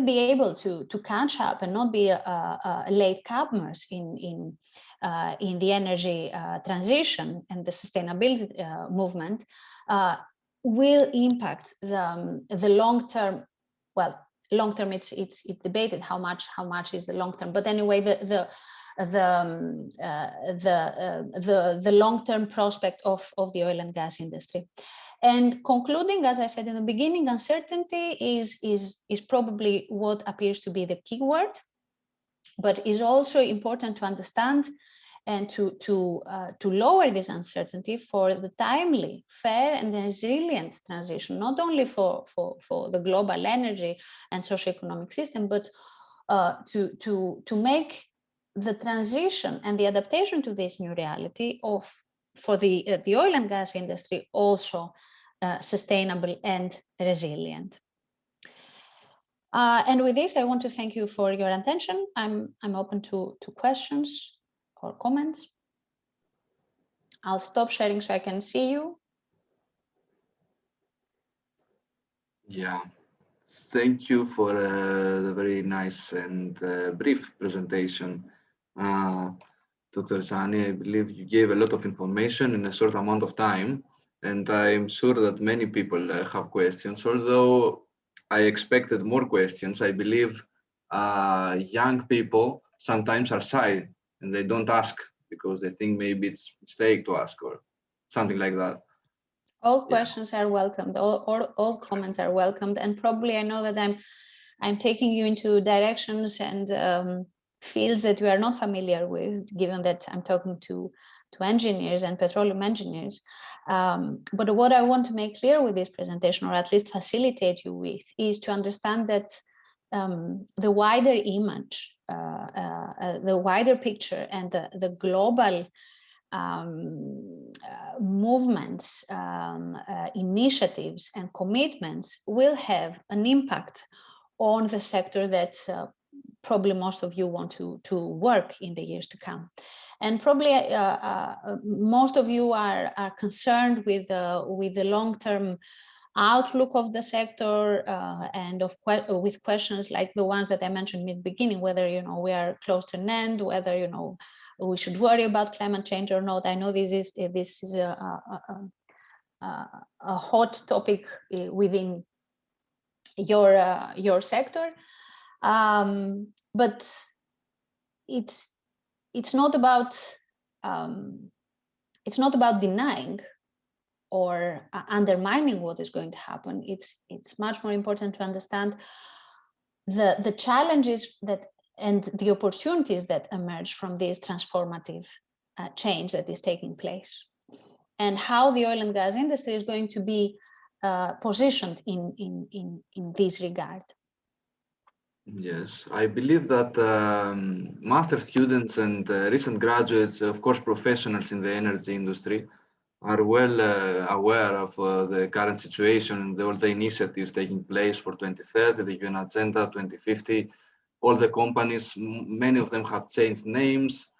Speaker 1: be able to catch up and not be late comers in the energy transition and the sustainability movement, will impact the long term. Well, long term, it's debated how much is the long term, but anyway, the long-term prospect of the oil and gas industry. And concluding, as I said in the beginning, uncertainty is probably what appears to be the key word, but is also important to understand and to lower this uncertainty for the timely, fair, and resilient transition, not only for the global energy and socioeconomic system, but to make the transition and the adaptation to this new reality for the oil and gas industry also sustainable and resilient. And with this, I want to thank you for your attention. I'm open to questions or comments. I'll stop sharing so I can see you.
Speaker 2: Yeah, thank you for the very nice and brief presentation. Dr. Tsani, I believe you gave a lot of information in a short amount of time, and I'm sure that many people have questions. Although I expected more questions, I believe young people sometimes are shy and they don't ask because they think maybe it's a mistake to ask or something like that.
Speaker 1: All questions are welcomed. All comments are welcomed, and probably I know that I'm taking you into directions and fields that you are not familiar with, given that I'm talking to engineers and petroleum engineers. But what I want to make clear with this presentation, or at least facilitate you with, is to understand that the wider image, the wider picture, and the global movements, initiatives, and commitments will have an impact on the sector that probably most of you want to work in the years to come. And probably most of you are concerned with the long-term outlook of the sector and with questions like the ones that I mentioned in the beginning, whether we are close to an end, whether we should worry about climate change or not. I know this is a hot topic within your sector, but it's not about denying or undermining what is going to happen. It's much more important to understand the challenges and the opportunities that emerge from this transformative change that is taking place, and how the oil and gas industry is going to be positioned in this regard.
Speaker 2: Yes, I believe that master students and recent graduates, of course, professionals in the energy industry, are well aware of the current situation and all the initiatives taking place for 2030, the UN Agenda 2050. All the companies, many of them have changed names,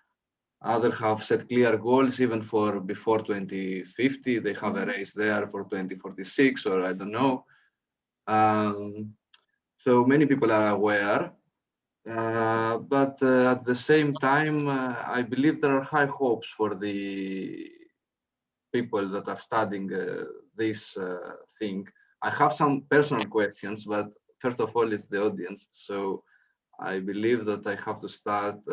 Speaker 2: others have set clear goals even for before 2050. They have a race there for 2046, or I don't know. So many people are aware, but at the same time, I believe there are high hopes for the people that are studying this thing, I have some personal questions, but first of all, it's the audience. So I believe that I have to start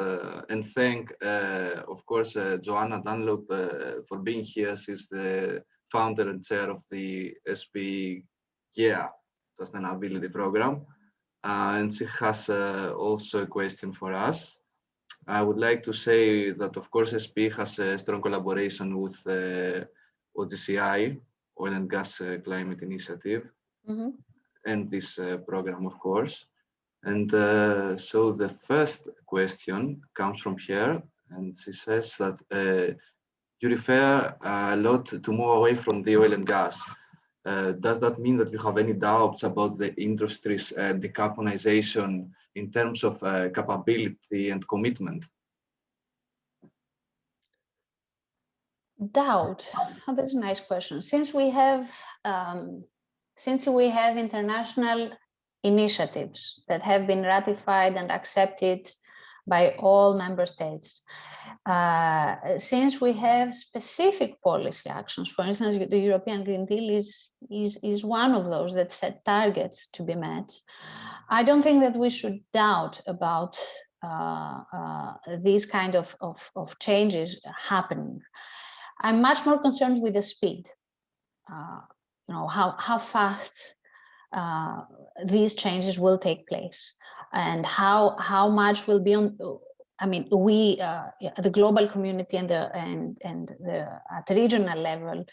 Speaker 2: and thank, of course, Joanna Dunlop for being here. She's the founder and chair of the SP Sustainability Program. And she has also a question for us. I would like to say that, of course, SP has a strong collaboration with OGCI, Oil and Gas Climate Initiative, and this program, of course. And so the first question comes from here, and she says that you refer a lot to move away from the oil and gas. Does that mean that you have any doubts about the industry's decarbonization in terms of capability and commitment?
Speaker 1: Doubt. Oh, that's a nice question. Since we have international initiatives that have been ratified and accepted by all member states, since we have specific policy actions, for instance, the European Green Deal is one of those that set targets to be met. I don't think that we should doubt about these kind of changes happening. I'm much more concerned with the speed, how fast these changes will take place, and how much will be on. I mean, we, the global community and at regional level,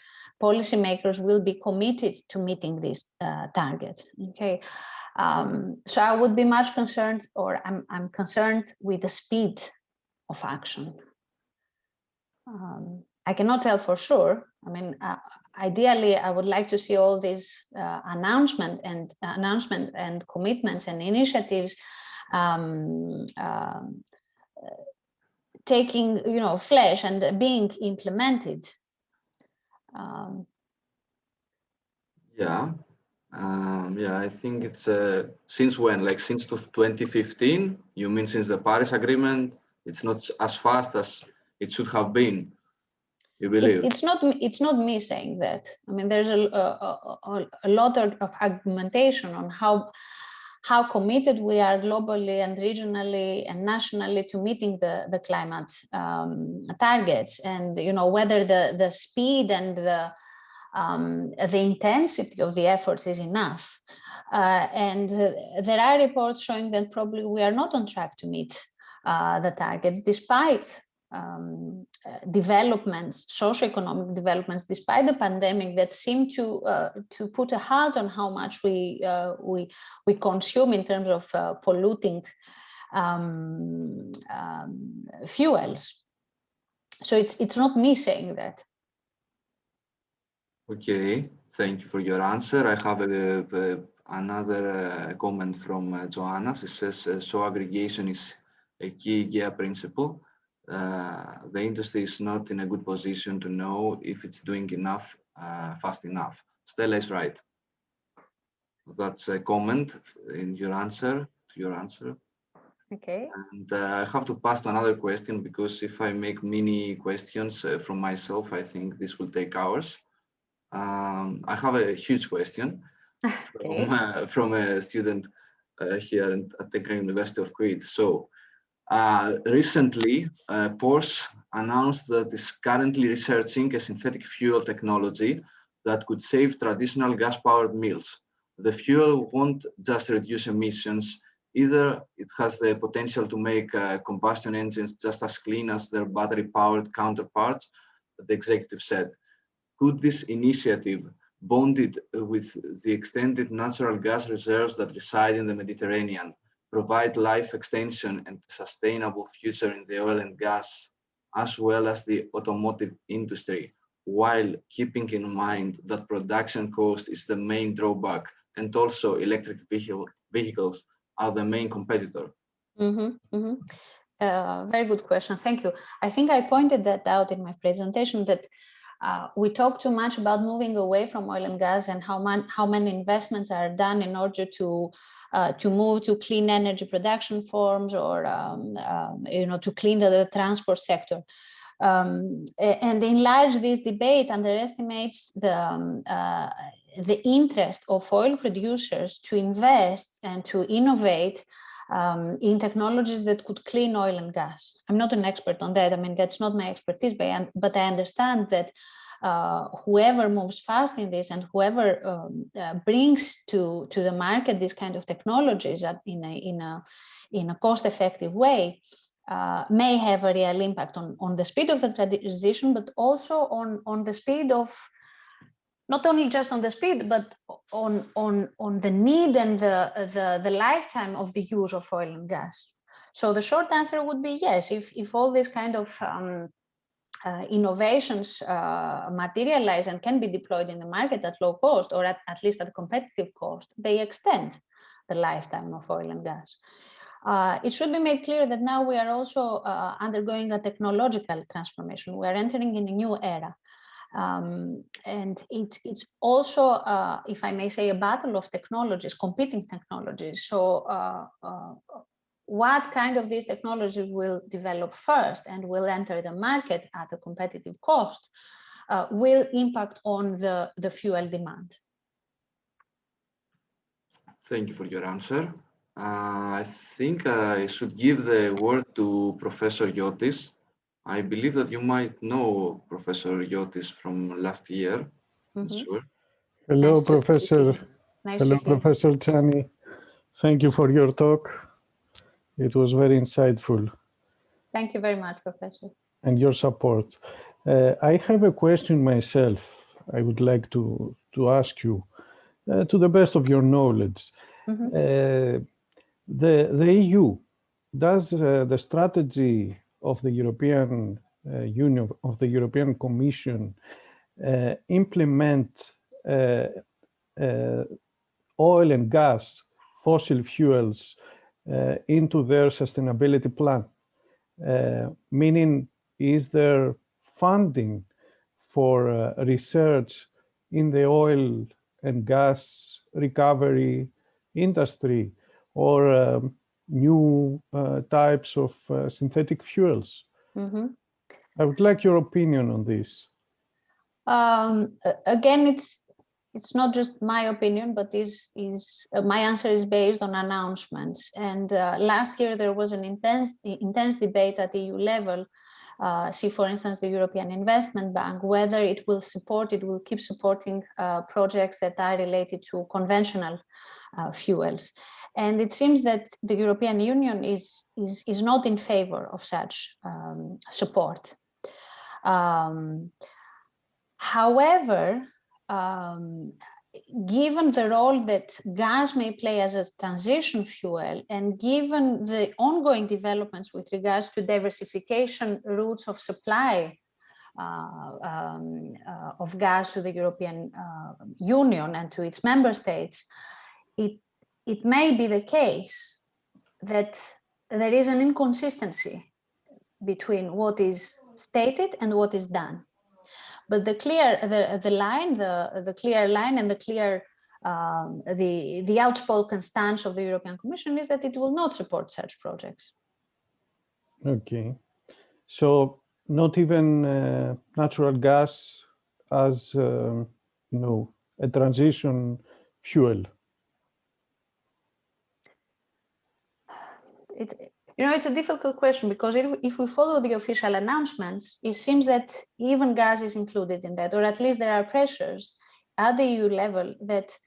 Speaker 1: policymakers will be committed to meeting these targets. Okay, so I would be much concerned, or I'm concerned with the speed of action. I cannot tell for sure. I mean, ideally, I would like to see all these announcement and commitments and initiatives taking, flesh and being implemented.
Speaker 2: Yeah, I think it's since when? Like since 2015? You mean since the Paris Agreement? It's not as fast as it should have been. You believe?
Speaker 1: It's not me saying that. I mean, there's a lot of argumentation on how committed we are globally and regionally and nationally to meeting the climate targets, and whether the speed and the intensity of the efforts is enough. And there are reports showing that probably we are not on track to meet the targets, despite developments, socioeconomic developments, despite the pandemic, that seem to put a halt on how much we consume in terms of polluting fuels. So it's not me saying that.
Speaker 2: Okay, thank you for your answer. I have another comment from Joanna. She says, so aggregation is a key GEA principle. The industry is not in a good position to know if it's doing enough fast enough. Stella is right. That's a comment in your answer, to your answer.
Speaker 1: Okay.
Speaker 2: And I have to pass to another question, because if I make many questions from myself, I think this will take hours. I have a huge question from a student here at the University of Crete. So recently, Porsche announced that it's currently researching a synthetic fuel technology that could save traditional gas-powered mills. The fuel won't just reduce emissions, either it has the potential to make combustion engines just as clean as their battery-powered counterparts, the executive said. Could this initiative, bonded with the extended natural gas reserves that reside in the Mediterranean, provide life extension and sustainable future in the oil and gas, as well as the automotive industry, while keeping in mind that production cost is the main drawback, and also electric vehicles are the main competitor?
Speaker 1: Very good question. Thank you. I think I pointed that out in my presentation, that we talk too much about moving away from oil and gas, and how many investments are done in order to move to clean energy production forms, or to clean the transport sector. And in large, this debate underestimates the interest of oil producers to invest and to innovate in technologies that could clean oil and gas. I'm not an expert on that. I mean, that's not my expertise, but I understand that whoever moves fast in this and whoever brings to the market this kind of technologies in a cost-effective way may have a real impact on the speed of the transition, but also on the speed of, not only just on the speed, but on the need and the lifetime of the use of oil and gas. So the short answer would be yes, if all these kind of innovations materialize and can be deployed in the market at low cost, or at least at competitive cost, they extend the lifetime of oil and gas. It should be made clear that now we are also undergoing a technological transformation. We are entering in a new era. And it's also, if I may say, a battle of technologies, competing technologies. So what kind of these technologies will develop first and will enter the market at a competitive cost will impact on the fuel demand.
Speaker 2: Thank you for your answer. I think I should give the word to Professor Yotis. I believe that you might know Professor Yotis from last year. Sure.
Speaker 3: Hello,
Speaker 1: Nice
Speaker 3: Professor.
Speaker 1: Nice
Speaker 3: Hello, Professor Tsani. Thank you for your talk. It was very insightful.
Speaker 1: Thank you very much, Professor.
Speaker 3: And your support. I have a question myself. I would like to ask you, to the best of your knowledge. The EU, does the strategy of the European Union, of the European Commission, implement oil and gas, fossil fuels into their sustainability plan? Meaning, is there funding for research in the oil and gas recovery industry, or new types of synthetic fuels? I would like your opinion on this.
Speaker 1: Again, it's not just my opinion, but my answer is based on announcements. And last year there was an intense debate at EU level. See, for instance, the European Investment Bank, whether it will keep supporting projects that are related to conventional fuels. And it seems that the European Union is not in favor of such support. However, given the role that gas may play as a transition fuel, and given the ongoing developments with regards to diversification routes of supply of gas to the European Union and to its member states, it may be the case that there is an inconsistency between what is stated and what is done. But the clear line and the outspoken stance of the European Commission is that it will not support such projects.
Speaker 3: Okay, so not even natural gas as a transition fuel.
Speaker 1: It's a difficult question, because if we follow the official announcements, it seems that even gas is included in that, or at least there are pressures at the EU level that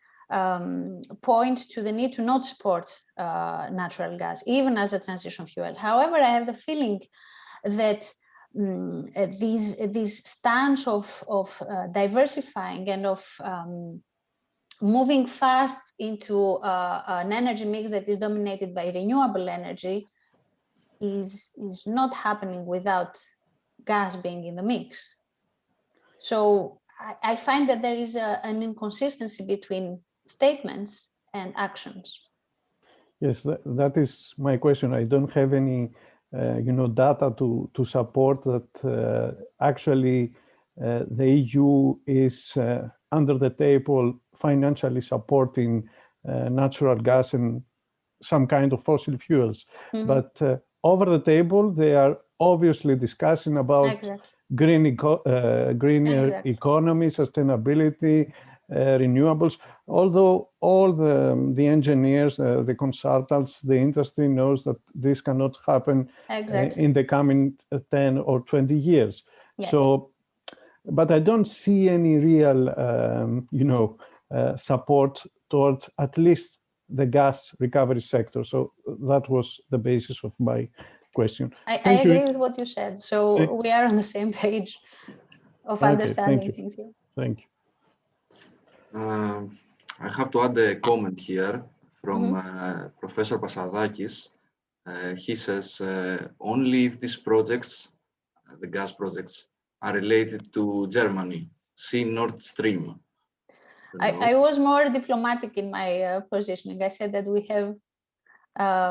Speaker 1: point to the need to not support natural gas, even as a transition fuel. However, I have the feeling that this stance of diversifying and of moving fast into an energy mix that is dominated by renewable energy is not happening without gas being in the mix. So I find that there is an inconsistency between statements and actions.
Speaker 3: Yes, that is my question. I don't have any data to support that actually the EU is under the table financially supporting natural gas and some kind of fossil fuels. But over the table, they are obviously discussing about greener economy, sustainability, renewables. Although all the engineers, the consultants, the industry knows that this cannot happen in the coming 10 or 20 years.
Speaker 1: Yes.
Speaker 3: So, but I don't see any real, support towards at least the gas recovery sector. So that was the basis of my question.
Speaker 1: I agree with what you said. So we are on the same page of understanding things here.
Speaker 3: Thank you.
Speaker 2: I have to add a comment here from Professor Passadakis. He says, only if these projects, the gas projects, are related to Germany. See Nord Stream.
Speaker 1: I was more diplomatic in my positioning. I said that we have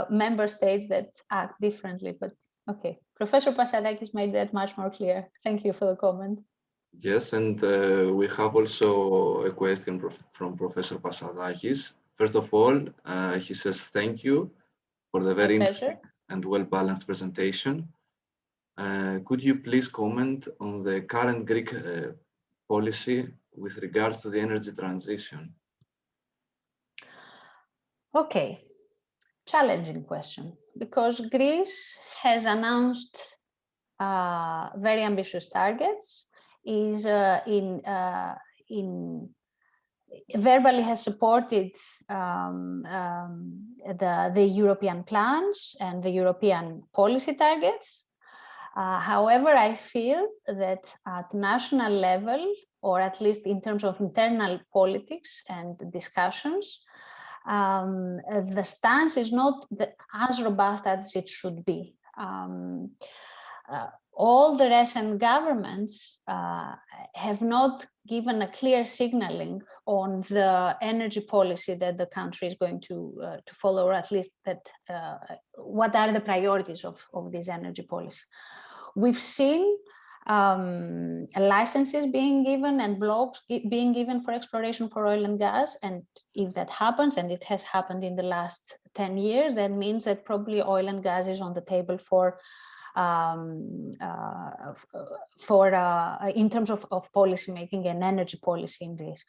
Speaker 1: member states that act differently, but okay. Professor Passadakis made that much more clear. Thank you for the comment.
Speaker 2: Yes, and we have also a question from Professor Passadakis. First of all, he says thank you for the very interesting and well-balanced presentation. Could you please comment on the current Greek policy with regards to the energy transition?
Speaker 1: Okay, challenging question, because Greece has announced very ambitious targets, is verbally has supported the European plans and the European policy targets. However, I feel that at national level, or at least in terms of internal politics and discussions, the stance is not as robust as it should be. All the recent governments have not given a clear signaling on the energy policy that the country is going to follow, or at least that what are the priorities of this energy policy. We've seen licenses being given and blocks being given for exploration for oil and gas, and if that happens, and it has happened in the last 10 years, that means that probably oil and gas is on the table in terms of policy making and energy policy in Greece.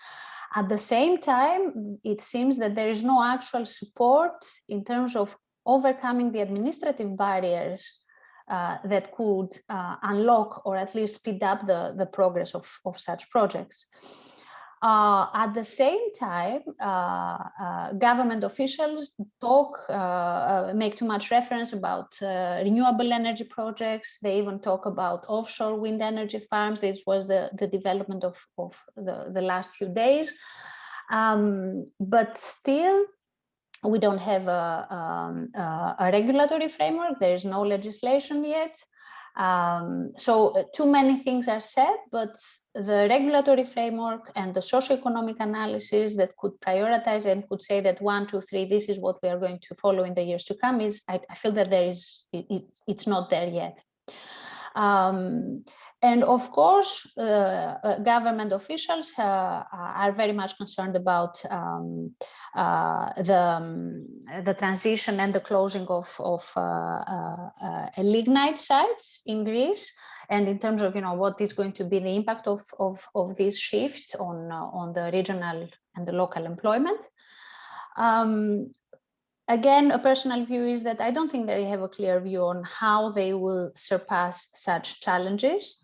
Speaker 1: At the same time, it seems that there is no actual support in terms of overcoming the administrative barriers that could unlock or at least speed up the progress of such projects. At the same time, government officials make too much reference about renewable energy projects. They even talk about offshore wind energy farms. This was the development of the last few days. But still, we don't have a regulatory framework. There is no legislation yet. So too many things are said, but the regulatory framework and the socioeconomic analysis that could prioritize and could say that 1, 2, 3, this is what we are going to follow in the years to come is, I feel that it's not there yet. And of course, government officials are very much concerned about the transition and the closing of lignite sites in Greece, and in terms of what is going to be the impact of this shift on the regional and the local employment. Again, a personal view is that I don't think they have a clear view on how they will surpass such challenges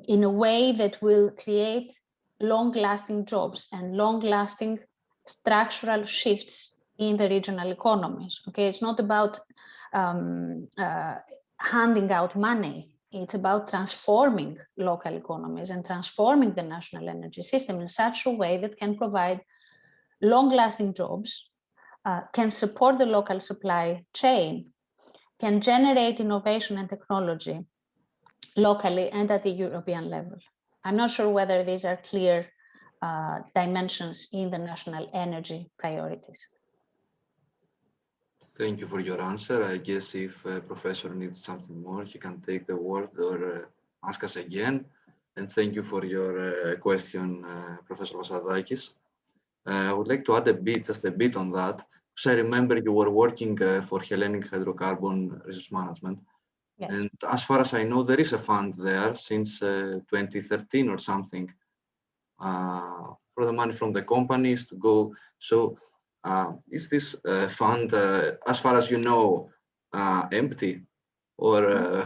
Speaker 1: in a way that will create long-lasting jobs and long-lasting structural shifts in the regional economies. Okay, it's not about handing out money. It's about transforming local economies and transforming the national energy system in such a way that can provide long-lasting jobs, can support the local supply chain, can generate innovation and technology locally and at the European level. I'm not sure whether these are clear dimensions in the national energy priorities.
Speaker 2: Thank you for your answer. I guess if a professor needs something more, he can take the word or ask us again. And thank you for your question, Professor Passadakis. I would like to add just a bit on that. So I remember you were working for Hellenic Hydrocarbon Resource Management. Yes. And as far as I know, there is a fund there since 2013 or something. for the money from the companies to go. So is this fund, as far as you know, empty, or?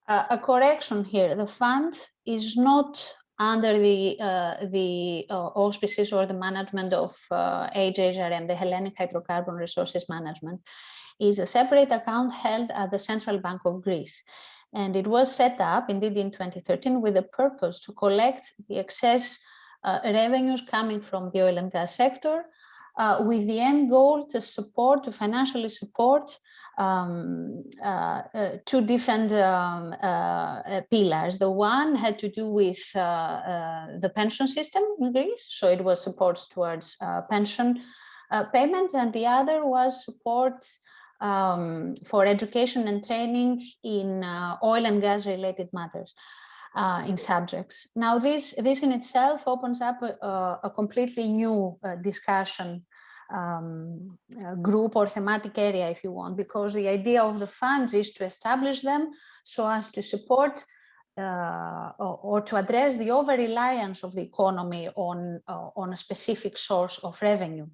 Speaker 1: A correction here: the fund is not under the auspices or the management of HHRM, the Hellenic Hydrocarbon Resources Management. Is a separate account held at the Central Bank of Greece. And it was set up indeed in 2013 with the purpose to collect the excess revenues coming from the oil and gas sector, with the end goal to support, to financially support two different pillars. The one had to do with the pension system in Greece, so it was supports towards pension payments, and the other was support for education and training in oil and gas related matters, in subjects. Now this in itself opens up a completely new discussion group or thematic area, if you want, because the idea of the funds is to establish them so as to support or to address the over-reliance of the economy on a specific source of revenue.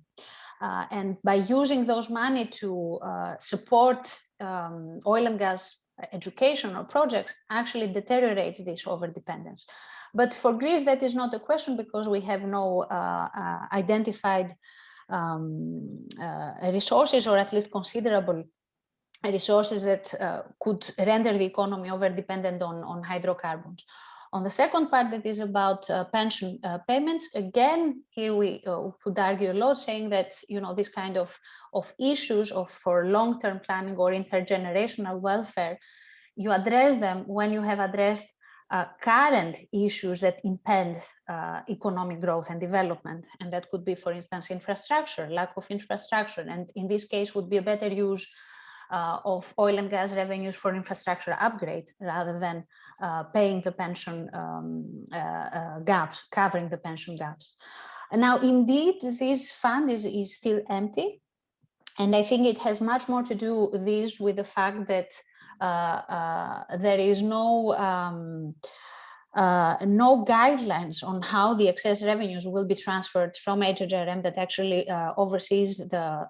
Speaker 1: And by using those money to support oil and gas education or projects actually deteriorates this over-dependence. But for Greece, that is not a question, because we have no identified resources, or at least considerable resources that could render the economy over-dependent on hydrocarbons. On the second part, that is about pension payments, again, here we could argue a lot, saying that, you know, this kind of issues for long-term planning or intergenerational welfare, you address them when you have addressed current issues that impede economic growth and development. And that could be, for instance, infrastructure, lack of infrastructure. And in this case would be a better use of oil and gas revenues for infrastructure upgrade, rather than paying the pension gaps, covering the pension gaps. And now, indeed, this fund is still empty. And I think it has much more to do with the fact that there is no guidelines on how the excess revenues will be transferred from HHRM, that actually oversees the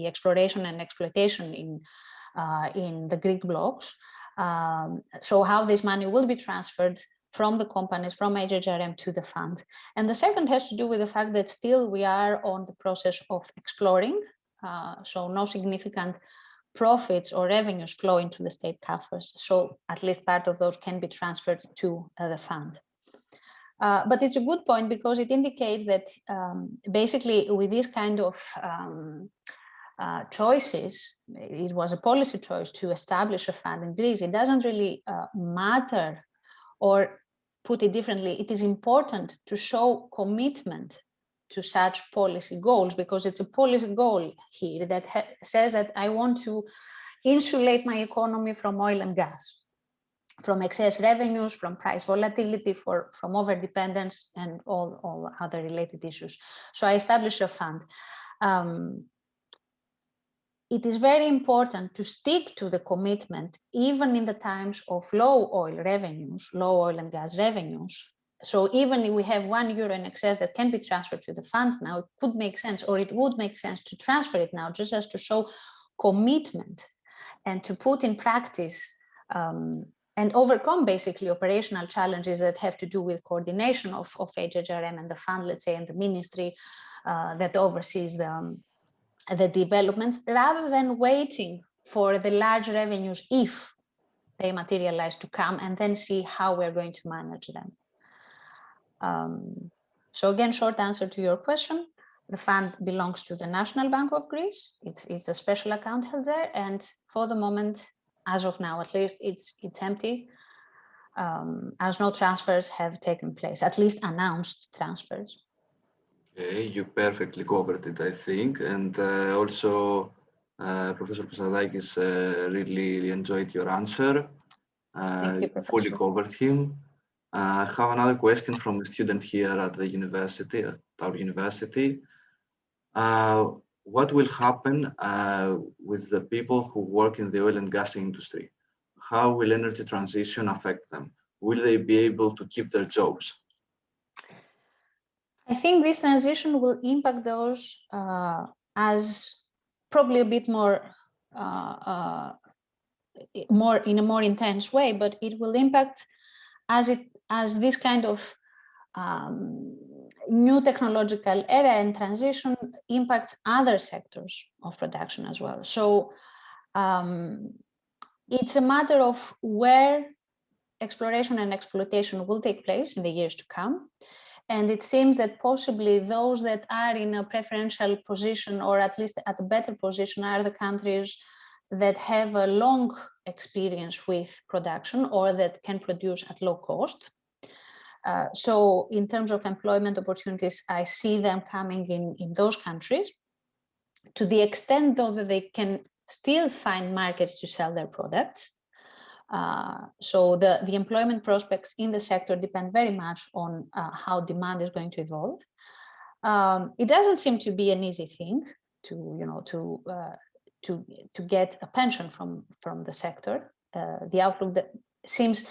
Speaker 1: exploration and exploitation in the Greek blocks. So how this money will be transferred from the companies, from HHRM to the fund. And the second has to do with the fact that still we are on the process of exploring, so no significant profits or revenues flow into the state coffers. So at least part of those can be transferred to the fund. But it's a good point, because it indicates that basically with this kind of choices, it was a policy choice to establish a fund in Greece. It doesn't really matter, or put it differently, it is important to show commitment to such policy goals, because it's a policy goal here that says that I want to insulate my economy from oil and gas, from excess revenues, from price volatility, from over-dependence, and all other related issues. So I established a fund. It is very important to stick to the commitment, even in the times of low oil revenues, low oil and gas revenues. So even if we have €1 in excess that can be transferred to the fund now, it could make sense, or it would make sense to transfer it now, just as to show commitment and to put in practice and overcome basically operational challenges that have to do with coordination of HHRM and the fund, let's say, and the ministry that oversees the developments, rather than waiting for the large revenues, if they materialize, to come, and then see how we're going to manage them. So again, short answer to your question, the fund belongs to the National Bank of Greece. It's a special account held there, and for the moment, as of now at least, it's empty, as no transfers have taken place, at least announced transfers.
Speaker 2: Okay, you perfectly covered it, I think, and also Professor Posadakis really enjoyed your answer.
Speaker 1: Thank you, Professor.
Speaker 2: Fully covered him. I have another question from a student here at the university, at our university. What will happen with the people who work in the oil and gas industry? How will energy transition affect them? Will they be able to keep their jobs?
Speaker 1: I think this transition will impact those as probably a bit more in a more intense way, but it will impact as this kind of new technological era and transition impacts other sectors of production as well. So it's a matter of where exploration and exploitation will take place in the years to come. And it seems that possibly those that are in a preferential position, or at least at a better position, are the countries that have a long experience with production or that can produce at low cost. So in terms of employment opportunities, I see them coming in those countries, to the extent though that they can still find markets to sell their products. So the employment prospects in the sector depend very much on how demand is going to evolve. It doesn't seem to be an easy thing to get a pension from the sector. The outlook that seems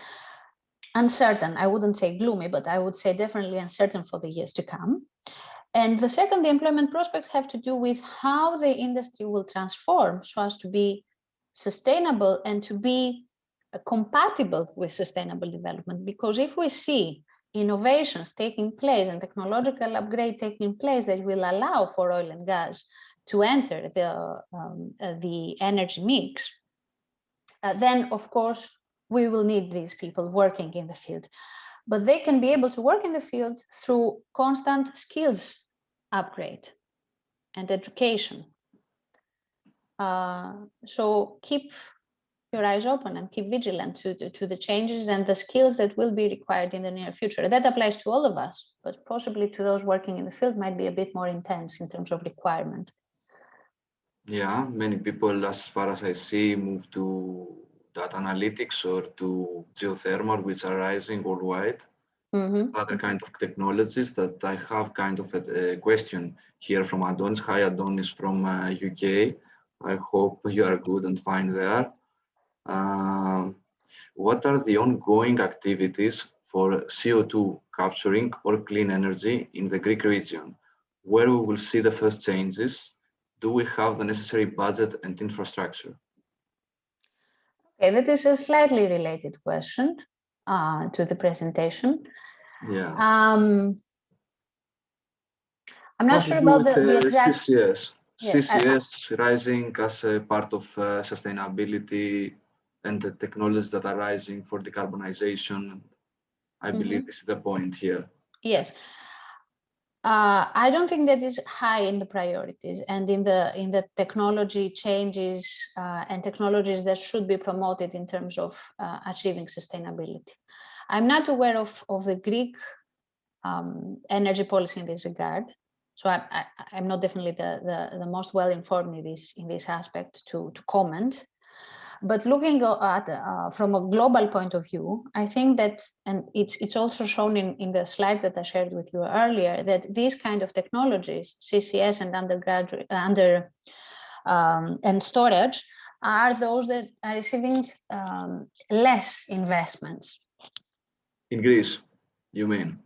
Speaker 1: uncertain. I wouldn't say gloomy, but I would say definitely uncertain for the years to come. And the second, the employment prospects have to do with how the industry will transform so as to be sustainable and to be compatible with sustainable development. Because if we see innovations taking place and technological upgrade taking place that will allow for oil and gas to enter the energy mix, then of course we will need these people working in the field. But they can be able to work in the field through constant skills upgrade and education. So keep your eyes open and keep vigilant to the changes and the skills that will be required in the near future. That applies to all of us, but possibly to those working in the field might be a bit more intense in terms of requirement.
Speaker 2: Yeah, many people, as far as I see, move to data analytics or to geothermal, which are rising worldwide. Other kind of technologies that I have kind of a question here from Adonis. Hi, Adonis from UK. I hope you are good and fine there. What are the ongoing activities for CO2 capturing or clean energy in the Greek region, where we will see the first changes? Do we have the necessary budget and infrastructure?
Speaker 1: Okay, that is a slightly related question to the presentation.
Speaker 2: Yeah.
Speaker 1: I'm not sure about the exact
Speaker 2: CCS.
Speaker 1: Yes,
Speaker 2: CCS rising as a part of sustainability and the technologies that are rising for decarbonization. I believe this is the point here.
Speaker 1: Yes. I don't think that is high in the priorities and in the technology changes and technologies that should be promoted in terms of achieving sustainability. I'm not aware of the Greek energy policy in this regard, so I'm not definitely the most well informed in this aspect to comment. But looking at from a global point of view, I think that, and it's also shown in the slides that I shared with you earlier, that these kind of technologies, CCS and and storage, are those that are receiving less investments.
Speaker 2: In Greece, you mean?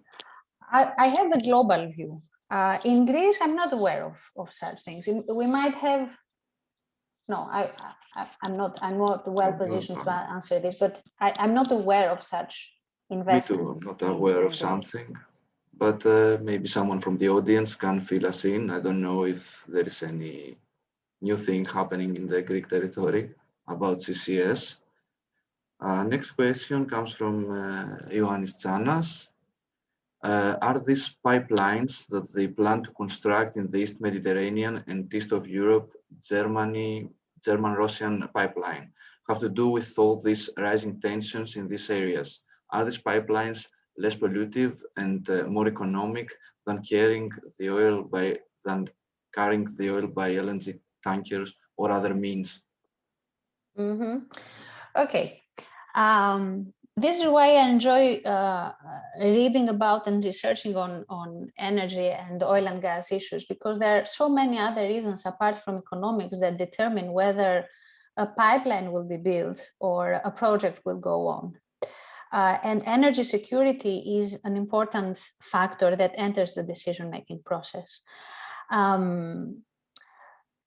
Speaker 1: I have the global view. In Greece, I'm not aware of such things. We might have. No, I'm not well positioned to answer this, but I'm not aware of such investments.
Speaker 2: Me too, I'm not aware of something, but maybe someone from the audience can fill us in. I don't know if there is any new thing happening in the Greek territory about CCS. Next question comes from Ioannis Tsanas. Are these pipelines that they plan to construct in the East Mediterranean and East of Europe, German-Russian pipeline, have to do with all these rising tensions in these areas? Are these pipelines less pollutive and more economic than carrying the oil by LNG tankers or other means?
Speaker 1: Okay. This is why I enjoy reading about and researching on energy and oil and gas issues, because there are so many other reasons apart from economics that determine whether a pipeline will be built or a project will go on. And energy security is an important factor that enters the decision-making process.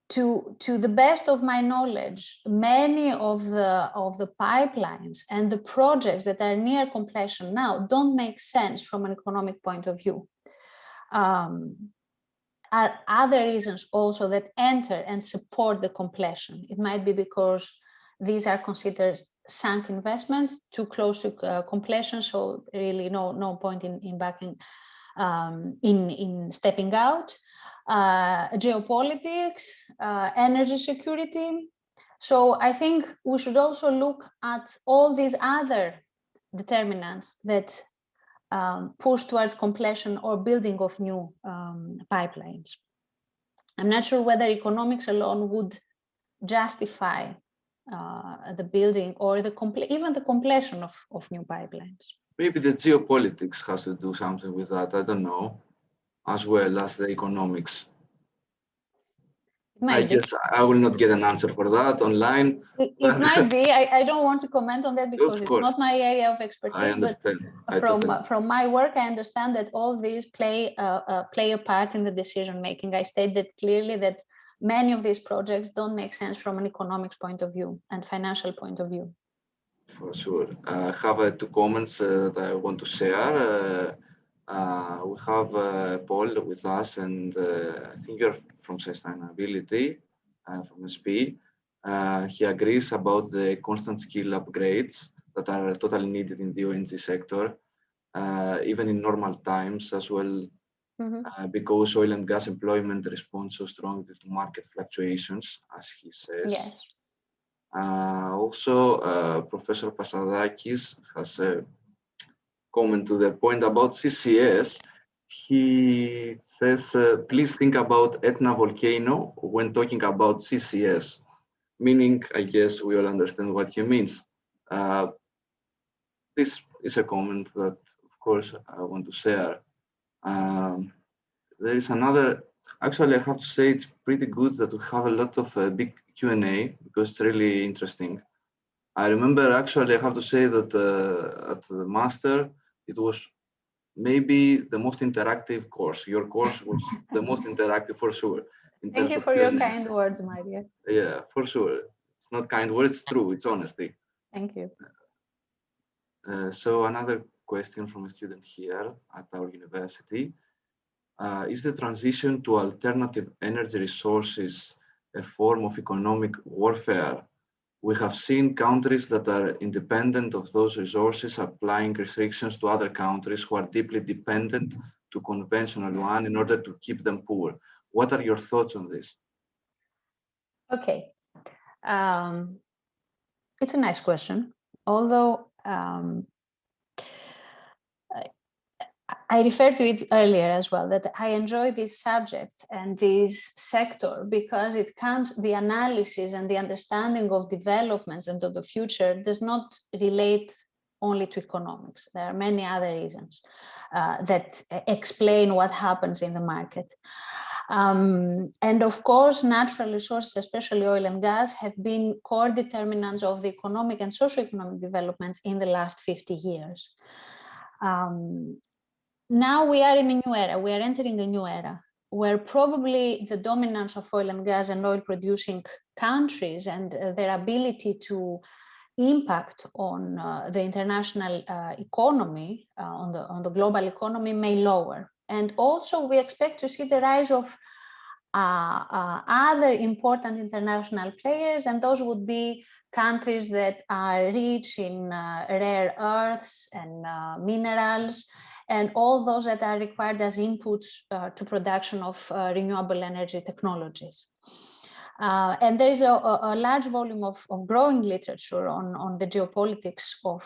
Speaker 1: To the best of my knowledge, many of the pipelines and the projects that are near completion now don't make sense from an economic point of view. Are other reasons also that enter and support the completion. It might be because these are considered sunk investments, too close to completion, so really no point in backing, in stepping out. Geopolitics, energy security. So I think we should also look at all these other determinants that push towards completion or building of new pipelines. I'm not sure whether economics alone would justify the building or even the completion of new pipelines.
Speaker 2: Maybe the geopolitics has to do something with that, I don't know, as well as the economics. I guess I will not get an answer for that online.
Speaker 1: It might be. I don't want to comment on that because it's not my area of expertise.
Speaker 2: I understand.
Speaker 1: But from my work, I understand that all these play a part in the decision making. I stated clearly that many of these projects don't make sense from an economics point of view and financial point of view.
Speaker 2: For sure. I have two comments that I want to share. We have Paul with us, and I think you're from sustainability, from SP. He agrees about the constant skill upgrades that are totally needed in the O&G sector, even in normal times as well, because oil and gas employment responds so strongly to market fluctuations, as he says.
Speaker 1: Yes.
Speaker 2: Also, Professor Pasadakis has a comment to the point about CCS. He says, please think about Etna volcano when talking about CCS, meaning, I guess we all understand what he means. This is a comment that, of course, I want to share. There is another, actually, I have to say it's pretty good that we have a lot of big Q&A because it's really interesting. I remember, actually, I have to say that at the master, it was maybe the most interactive course. Your course was the most interactive for sure.
Speaker 1: Thank you for your kind words, my dear.
Speaker 2: Yeah, for sure. It's not kind words, it's true, it's honesty.
Speaker 1: Thank you.
Speaker 2: So another question from a student here at our university. Is the transition to alternative energy resources a form of economic warfare? We have seen countries that are independent of those resources applying restrictions to other countries who are deeply dependent to conventional one in order to keep them poor. What are your thoughts on this?
Speaker 1: Okay. It's a nice question, although I referred to it earlier as well, that I enjoy this subject and this sector because it comes, the analysis and the understanding of developments and of the future does not relate only to economics. There are many other reasons that explain what happens in the market. And of course, natural resources, especially oil and gas, have been core determinants of the economic and socioeconomic developments in the last 50 years. Now we are in a new era, we are entering a new era where probably the dominance of oil and gas and oil producing countries and their ability to impact on the international economy, on the global economy may lower. And also we expect to see the rise of other important international players, and those would be countries that are rich in rare earths and minerals, and all those that are required as inputs to production of renewable energy technologies. And there is a large volume of growing literature on the geopolitics of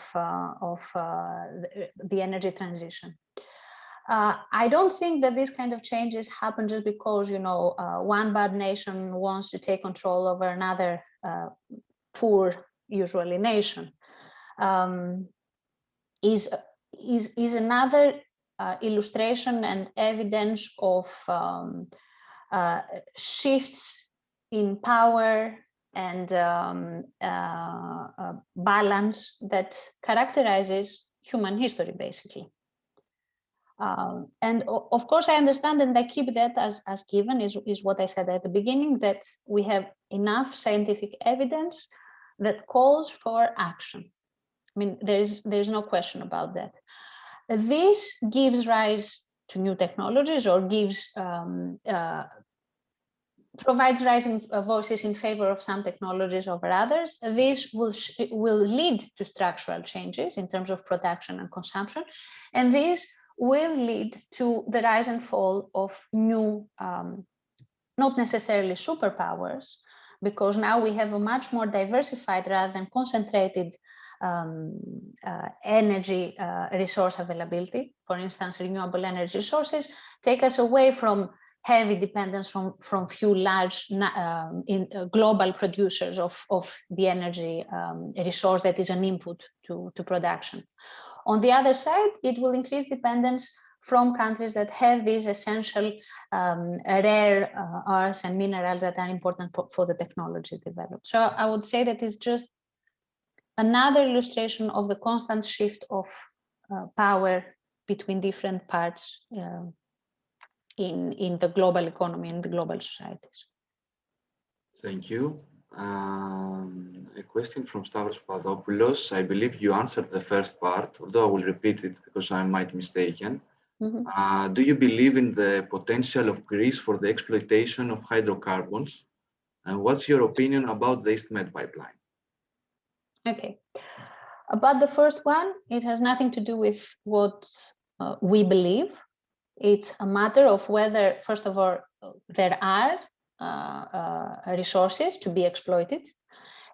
Speaker 1: the energy transition. I don't think that this kind of changes happen just because, you know, one bad nation wants to take control over another poor, usually nation. Is another illustration and evidence of shifts in power and balance that characterizes human history, basically. And of course, I understand, and I keep that as given, is what I said at the beginning, that we have enough scientific evidence that calls for action. I mean, there's no question about that. This gives rise to new technologies, or provides rising voices in favor of some technologies over others. This will lead to structural changes in terms of production and consumption, and this will lead to the rise and fall of new, not necessarily superpowers, because now we have a much more diversified rather than concentrated energy resource availability. For instance, renewable energy sources take us away from heavy dependence from few large global producers of the energy resource that is an input to production. On the other side, it will increase dependence from countries that have these essential rare earths and minerals that are important for the technology developed. So I would say that it's just another illustration of the constant shift of power between different parts in the global economy and the global societies.
Speaker 2: Thank you. A question from Stavros Papadopoulos. I believe you answered the first part, although I will repeat it because I might be mistaken. Mm-hmm. Do you believe in the potential of Greece for the exploitation of hydrocarbons? And what's your opinion about the EastMed pipeline?
Speaker 1: Okay. About the first one, it has nothing to do with what we believe. It's a matter of whether, first of all, there are resources to be exploited.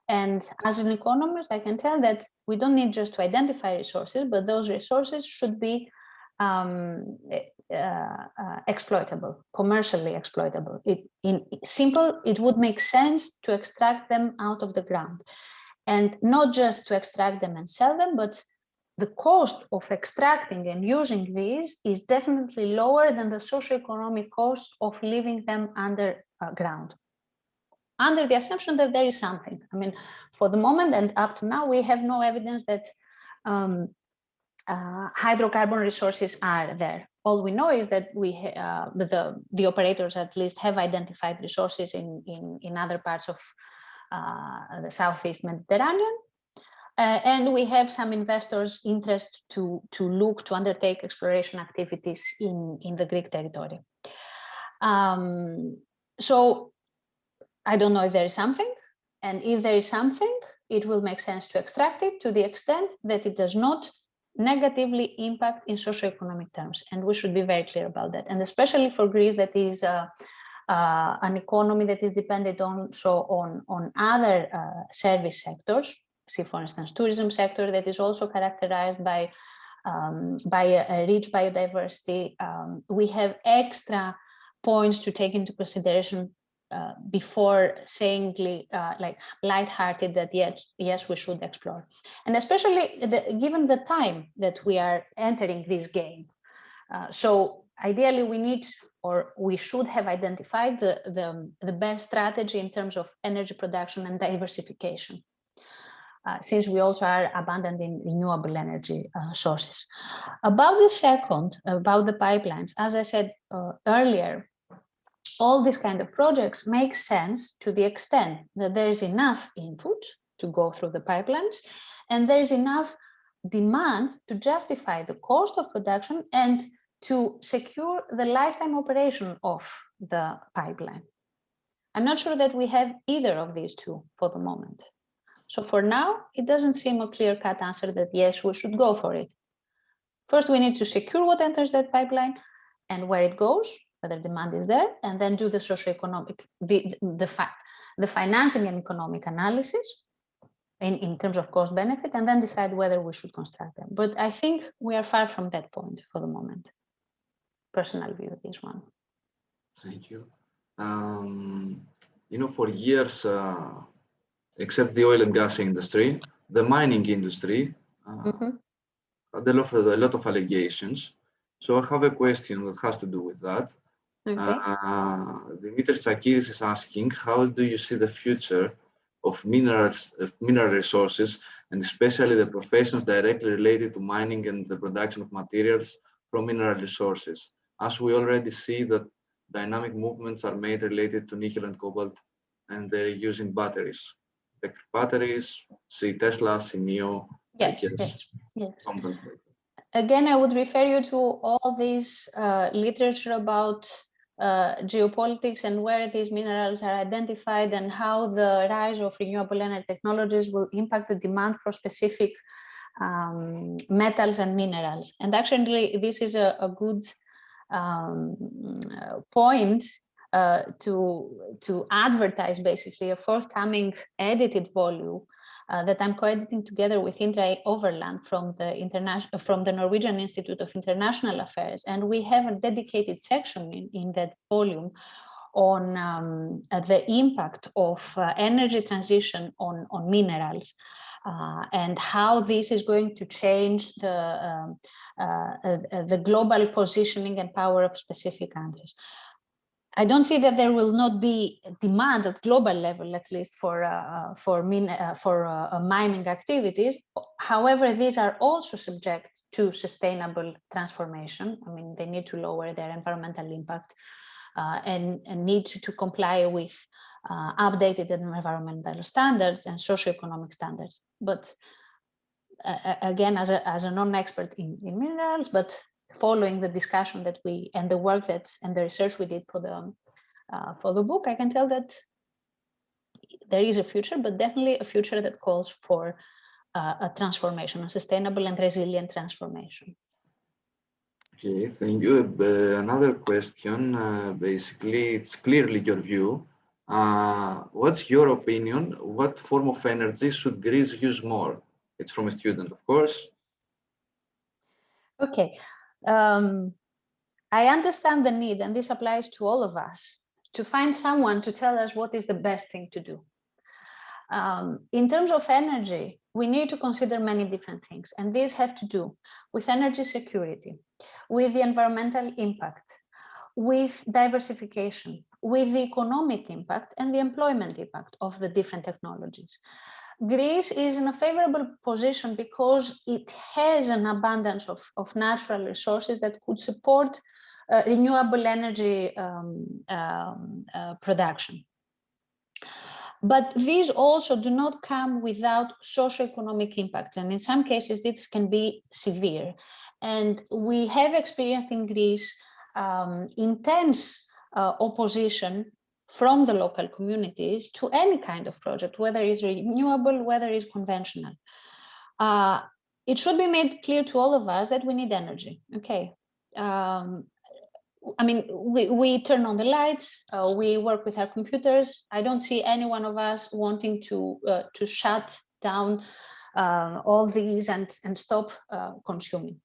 Speaker 1: And as an economist, I can tell that we don't need just to identify resources, but those resources should be exploitable, commercially exploitable. It would make sense to extract them out of the ground, and not just to extract them and sell them, but the cost of extracting and using these is definitely lower than the socioeconomic cost of leaving them underground, under the assumption that there is something. I mean, for the moment and up to now, we have no evidence that hydrocarbon resources are there. All we know is that the operators at least have identified resources in other parts of the Southeast Mediterranean. And we have some investors' interest to look to undertake exploration activities in the Greek territory. So I don't know if there is something, and if there is something, it will make sense to extract it to the extent that it does not negatively impact in socioeconomic terms. And we should be very clear about that. And especially for Greece, that is an economy that is dependent also on other service sectors. See, for instance, tourism sector that is also characterized by a rich biodiversity. We have extra points to take into consideration before saying like lighthearted that yes, we should explore. And especially given the time that we are entering this game. So ideally we need, or we should have identified the best strategy in terms of energy production and diversification. Since we also are abundant in renewable energy sources. About the second, about the pipelines, as I said earlier, all these kind of projects make sense to the extent that there is enough input to go through the pipelines, and there is enough demand to justify the cost of production and to secure the lifetime operation of the pipeline. I'm not sure that we have either of these two for the moment. So for now, it doesn't seem a clear-cut answer that yes, we should go for it. First, we need to secure what enters that pipeline and where it goes, whether demand is there, and then do the socioeconomic, the financing and economic analysis in terms of cost benefit, and then decide whether we should construct them. But I think we are far from that point for the moment. Personal view of this one.
Speaker 2: Thank you. You know, for years, except the oil and gas industry, the mining industry had a lot of allegations. So I have a question that has to do with that. Okay. Dimitris Tsakiris is asking, how do you see the future of mineral resources and especially the professions directly related to mining and the production of materials from mineral resources, as we already see that dynamic movements are made related to nickel and cobalt, and they're using batteries, electric batteries, see Tesla, see NIO,
Speaker 1: yes,
Speaker 2: I guess,
Speaker 1: yes.
Speaker 2: companies like that.
Speaker 1: Again, I would refer you to all this literature about geopolitics and where these minerals are identified and how the rise of renewable energy technologies will impact the demand for specific metals and minerals. And actually, this is a good point to advertise basically a forthcoming edited volume that I'm co-editing together with Indra Overland from the Norwegian Institute of International Affairs, and we have a dedicated section in that volume on the impact of energy transition on minerals and how this is going to change the global positioning and power of specific countries. I don't see that there will not be demand at global level, at least for mining activities. However, these are also subject to sustainable transformation. I mean, they need to lower their environmental impact and need to comply with updated environmental standards and socioeconomic standards. But again, as a non-expert in minerals, but following the discussion that we and the work that and the research we did for the book, I can tell that there is a future, but definitely a future that calls for a transformation, a sustainable and resilient transformation.
Speaker 2: Okay, thank you. Another question, basically, it's clearly your view. What's your opinion? What form of energy should Greece use more? It's from a student, of course.
Speaker 1: Okay. I understand the need, and this applies to all of us, to find someone to tell us what is the best thing to do. In terms of energy, we need to consider many different things, and these have to do with energy security, with the environmental impact, with diversification, with the economic impact and the employment impact of the different technologies. Greece is in a favorable position because it has an abundance of natural resources that could support renewable energy production. But these also do not come without socioeconomic impacts, and in some cases this can be severe. And we have experienced in Greece intense opposition from the local communities to any kind of project, whether it's renewable, whether it's conventional. It should be made clear to all of us that we need energy. Okay. I mean, we turn on the lights, we work with our computers. I don't see any one of us wanting to shut down all these and stop consuming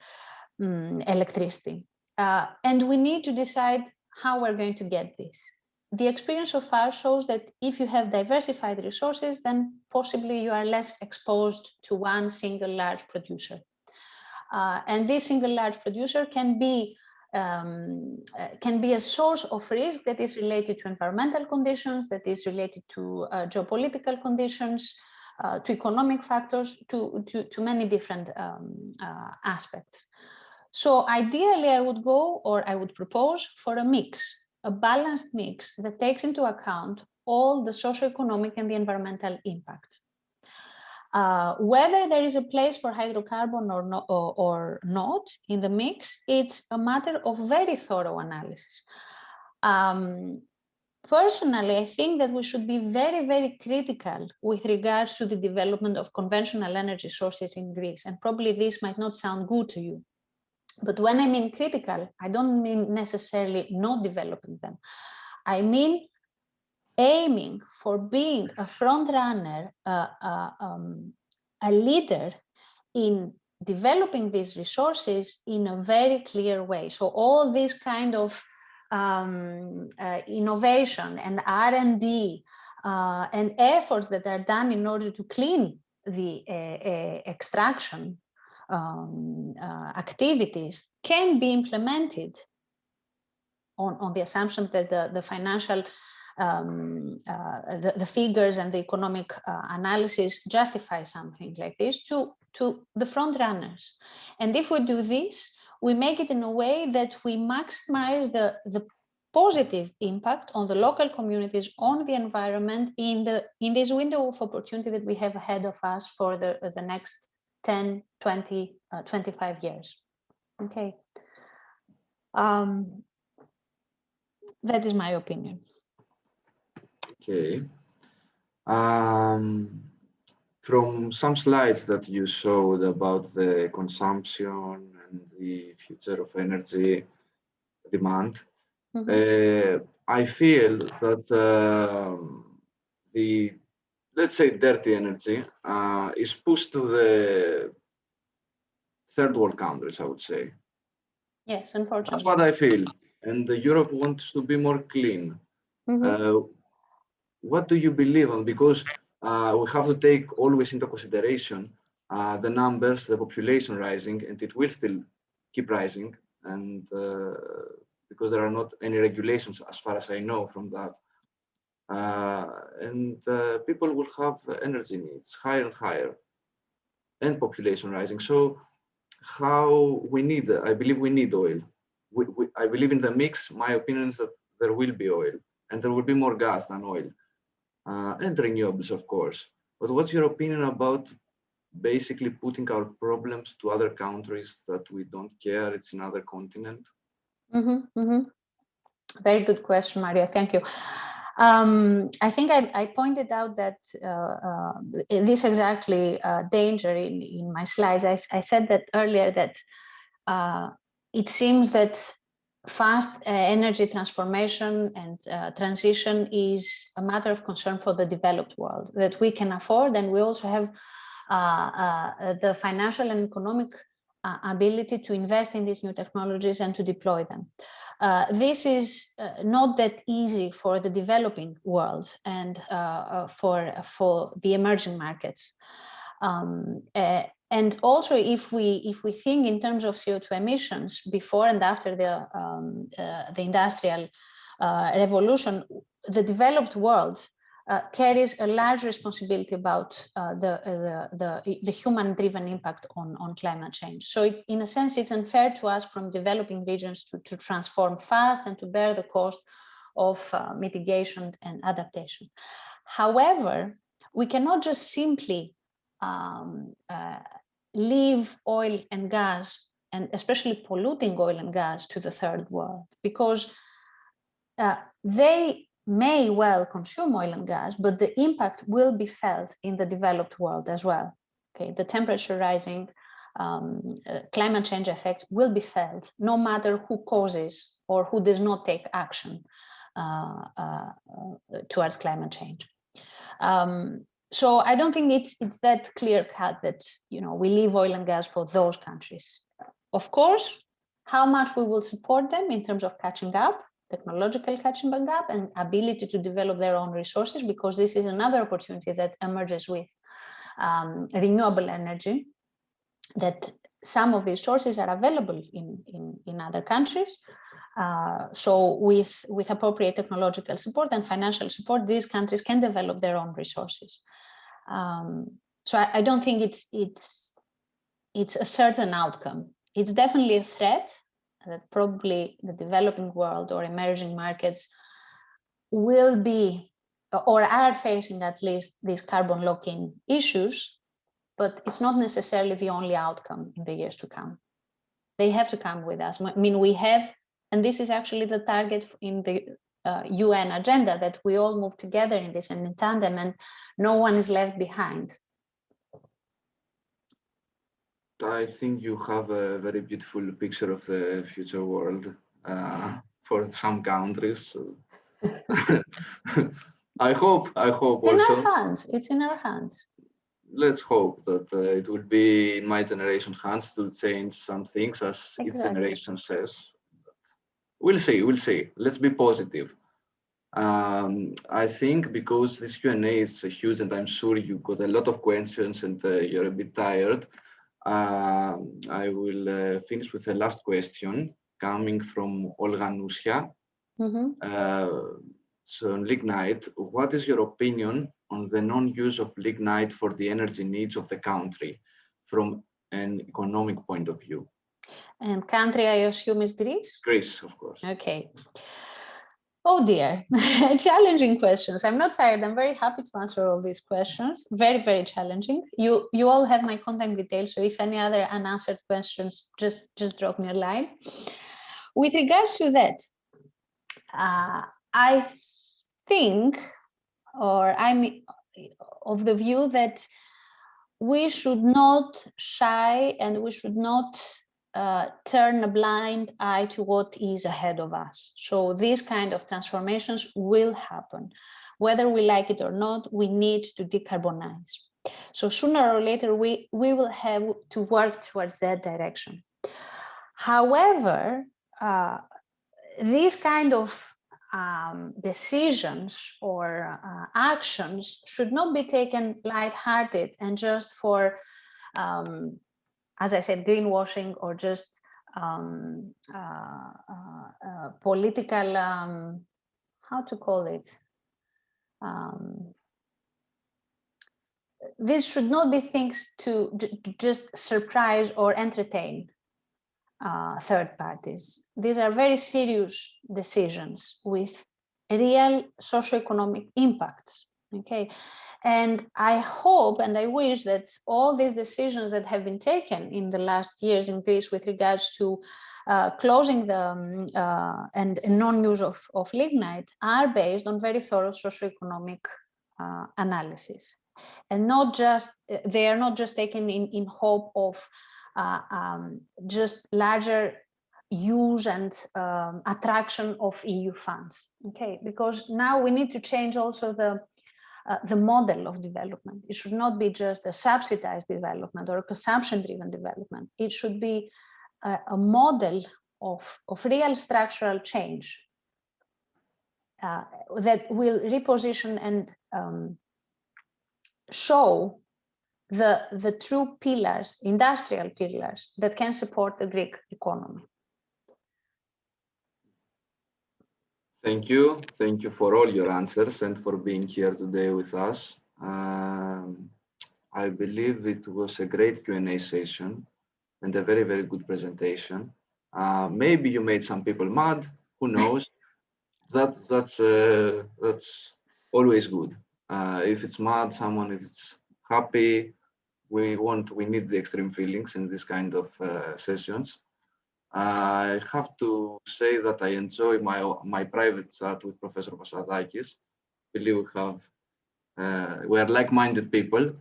Speaker 1: electricity. And we need to decide how we're going to get this. The experience so far shows that if you have diversified resources, then possibly you are less exposed to one single large producer. And this single large producer can be a source of risk that is related to environmental conditions, that is related to geopolitical conditions, to economic factors, to many different aspects. So ideally, I would go, or I would propose for a mix, a balanced mix that takes into account all the socioeconomic and the environmental impacts. Whether there is a place for hydrocarbon or not in the mix, it's a matter of very thorough analysis. Personally, I think that we should be very, very critical with regards to the development of conventional energy sources in Greece. And probably this might not sound good to you. But when I mean critical, I don't mean necessarily not developing them. I mean aiming for being a front runner, a leader in developing these resources in a very clear way. So all these kind of innovation and R&D and efforts that are done in order to clean the extraction activities can be implemented on the assumption that the financial the figures and the economic analysis justify something like this to the front runners. And if we do this, we make it in a way that we maximize the positive impact on the local communities, on the environment in this window of opportunity that we have ahead of us for the next 10, 20, 25 years. Okay. That is my opinion.
Speaker 2: Okay. From some slides that you showed about the consumption and the future of energy demand, I feel that the, let's say, dirty energy is pushed to the third world countries, I would say.
Speaker 1: Yes, unfortunately.
Speaker 2: That's what I feel. And Europe wants to be more clean. What do you believe on? Because we have to take always into consideration the numbers, the population rising, and it will still keep rising. And because there are not any regulations, as far as I know from that. And people will have energy needs higher and higher, and population rising. So how we need, I believe we need oil. I believe in the mix. My opinion is that there will be oil, and there will be more gas than oil, and renewables, of course. But what's your opinion about basically putting our problems to other countries that we don't care? It's another continent.
Speaker 1: Very good question, Maria. Thank you. I think I pointed out that this exactly danger in my slides. I said that earlier that it seems that fast energy transformation and transition is a matter of concern for the developed world, that we can afford, and we also have the financial and economic ability to invest in these new technologies and to deploy them. This is not that easy for the developing world and for the emerging markets. And also, if we think in terms of CO2 emissions before and after the industrial revolution, the developed world carries a large responsibility about the human-driven impact on climate change. So it's, in a sense, it's unfair to us from developing regions to transform fast and to bear the cost of mitigation and adaptation. However, we cannot just simply leave oil and gas, and especially polluting oil and gas, to the third world, because they may well consume oil and gas, but the impact will be felt in the developed world as well. Okay, the temperature rising, climate change effects will be felt no matter who causes or who does not take action towards climate change. So I don't think it's that clear cut that, you know, we leave oil and gas for those countries. Of course, how much we will support them in terms of catching up, technological catching up, and ability to develop their own resources, because this is another opportunity that emerges with renewable energy, that some of these sources are available in other countries. So with appropriate technological support and financial support, these countries can develop their own resources. So I don't think it's a certain outcome. It's definitely a threat that probably the developing world or emerging markets will be, or are facing at least, these carbon lock-in issues, but it's not necessarily the only outcome in the years to come. They have to come with us. I mean, we have, and this is actually the target in the UN agenda, that we all move together in this and in tandem, and no one is left behind.
Speaker 2: I think you have a very beautiful picture of the future world for some countries. I hope
Speaker 1: it's
Speaker 2: also.
Speaker 1: In our hands. It's in our hands.
Speaker 2: Let's hope that it will be in my generation's hands to change some things, as each generation says. We'll see. We'll see. Let's be positive. I think because this Q&A is huge, and I'm sure you got a lot of questions, and you're a bit tired. I will finish with the last question coming from Olga Nusia. So on lignite, what is your opinion on the non-use of lignite for the energy needs of the country from an economic point of view?
Speaker 1: And country, I assume, is Greece?
Speaker 2: Greece, of course.
Speaker 1: Okay. Oh dear, challenging questions. I'm not tired. I'm very happy to answer all these questions. Very, very challenging. You all have my contact details, so if any other unanswered questions, just drop me a line. With regards to that, I think, or I'm of the view that we should not shy and we should not turn a blind eye to what is ahead of us. So these kind of transformations will happen. Whether we like it or not, we need to decarbonize. So sooner or later, we will have to work towards that direction. However, these kind of decisions or actions should not be taken lighthearted and just for as I said, greenwashing or just political, how to call it? These should not be things to just surprise or entertain third parties. These are very serious decisions with real socioeconomic impacts. Okay. And I hope and I wish that all these decisions that have been taken in the last years in Greece with regards to closing the and non-use of lignite are based on very thorough socioeconomic analysis, and not just they are not just taken in hope of just larger use and attraction of EU funds. Okay, because now we need to change also the model of development. It should not be just a subsidized development or a consumption-driven development. It should be a model of real structural change that will reposition and show the true pillars, industrial pillars, that can support the Greek economy.
Speaker 2: Thank you. Thank you for all your answers and for being here today with us. I believe it was a great Q&A session and a very, very good presentation. Maybe you made some people mad, who knows? That's always good. If it's mad, someone, if it's happy, we need the extreme feelings in this kind of sessions. I have to say that I enjoy my private chat with Professor Vasadakis. I believe we are like-minded people.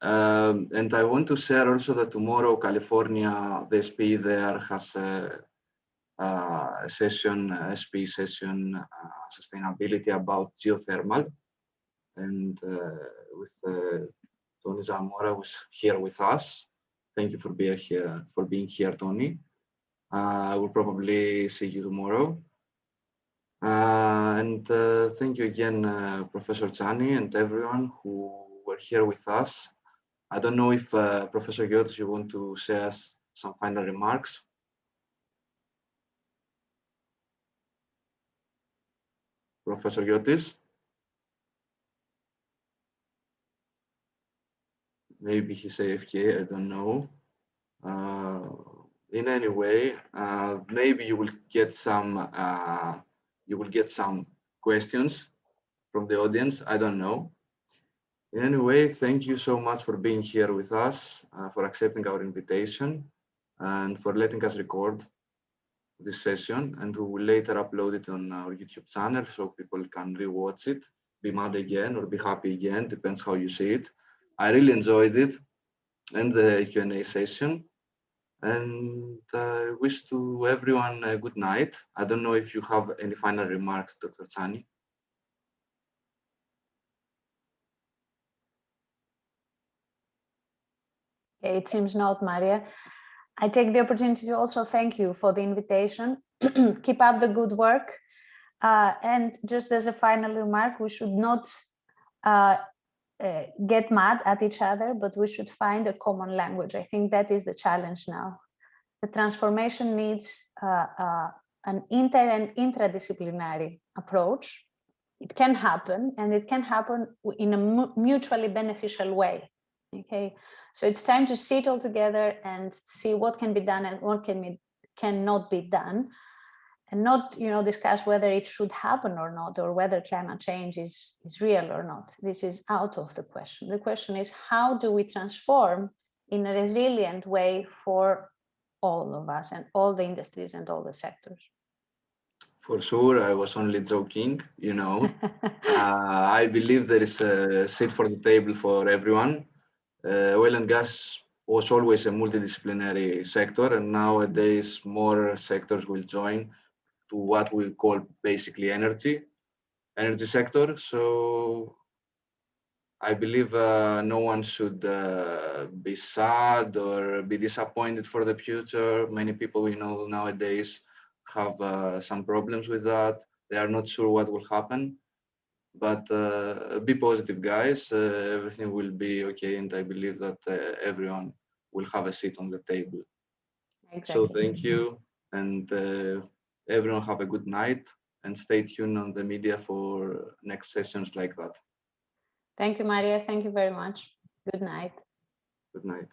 Speaker 2: And I want to share also that tomorrow, California, the SPE there has a session, SPE session, sustainability about geothermal. And with Tony Zamora, who's here with us. Thank you for being here, Tony. I will probably see you tomorrow. And thank you again, Professor Tsani and everyone who were here with us. I don't know if Professor Giotis, you want to share some final remarks? Professor Giotis? Maybe he's AFK, I don't know. In any way, maybe you will get some questions from the audience. I don't know. In any way, thank you so much for being here with us, for accepting our invitation, and for letting us record this session. And we will later upload it on our YouTube channel so people can rewatch it, be mad again or be happy again, depends how you see it. I really enjoyed it and the Q&A session. And I wish to everyone a good night. I don't know if you have any final remarks, Dr. Tsani.
Speaker 1: It seems not, Maria. I take the opportunity to also thank you for the invitation. Keep up the good work. And just as a final remark, we should not get mad at each other, but we should find a common language. I think that is the challenge now. The transformation needs an inter and intradisciplinary approach. it can happen, and it can happen in a mutually beneficial way. Okay, so it's time to sit all together and see what can be done and what cannot be done, and not, you know, discuss whether it should happen or not, or whether climate change is real or not. This is out of the question. The question is, how do we transform in a resilient way for all of us and all the industries and all the sectors?
Speaker 2: For sure, I was only joking, you know. I believe there is a seat for the table for everyone. Oil and gas was always a multidisciplinary sector, and nowadays more sectors will join to what we call basically energy sector. So I believe no one should be sad or be disappointed for the future. Many people we know nowadays have some problems with that. They are not sure what will happen, but be positive, guys. Everything will be okay, and I believe that everyone will have a seat on the table.
Speaker 1: Exactly.
Speaker 2: So thank you, and everyone have a good night, and stay tuned on the media for next sessions like that.
Speaker 1: Thank you, Maria. Thank you very much. Good night.
Speaker 2: Good night.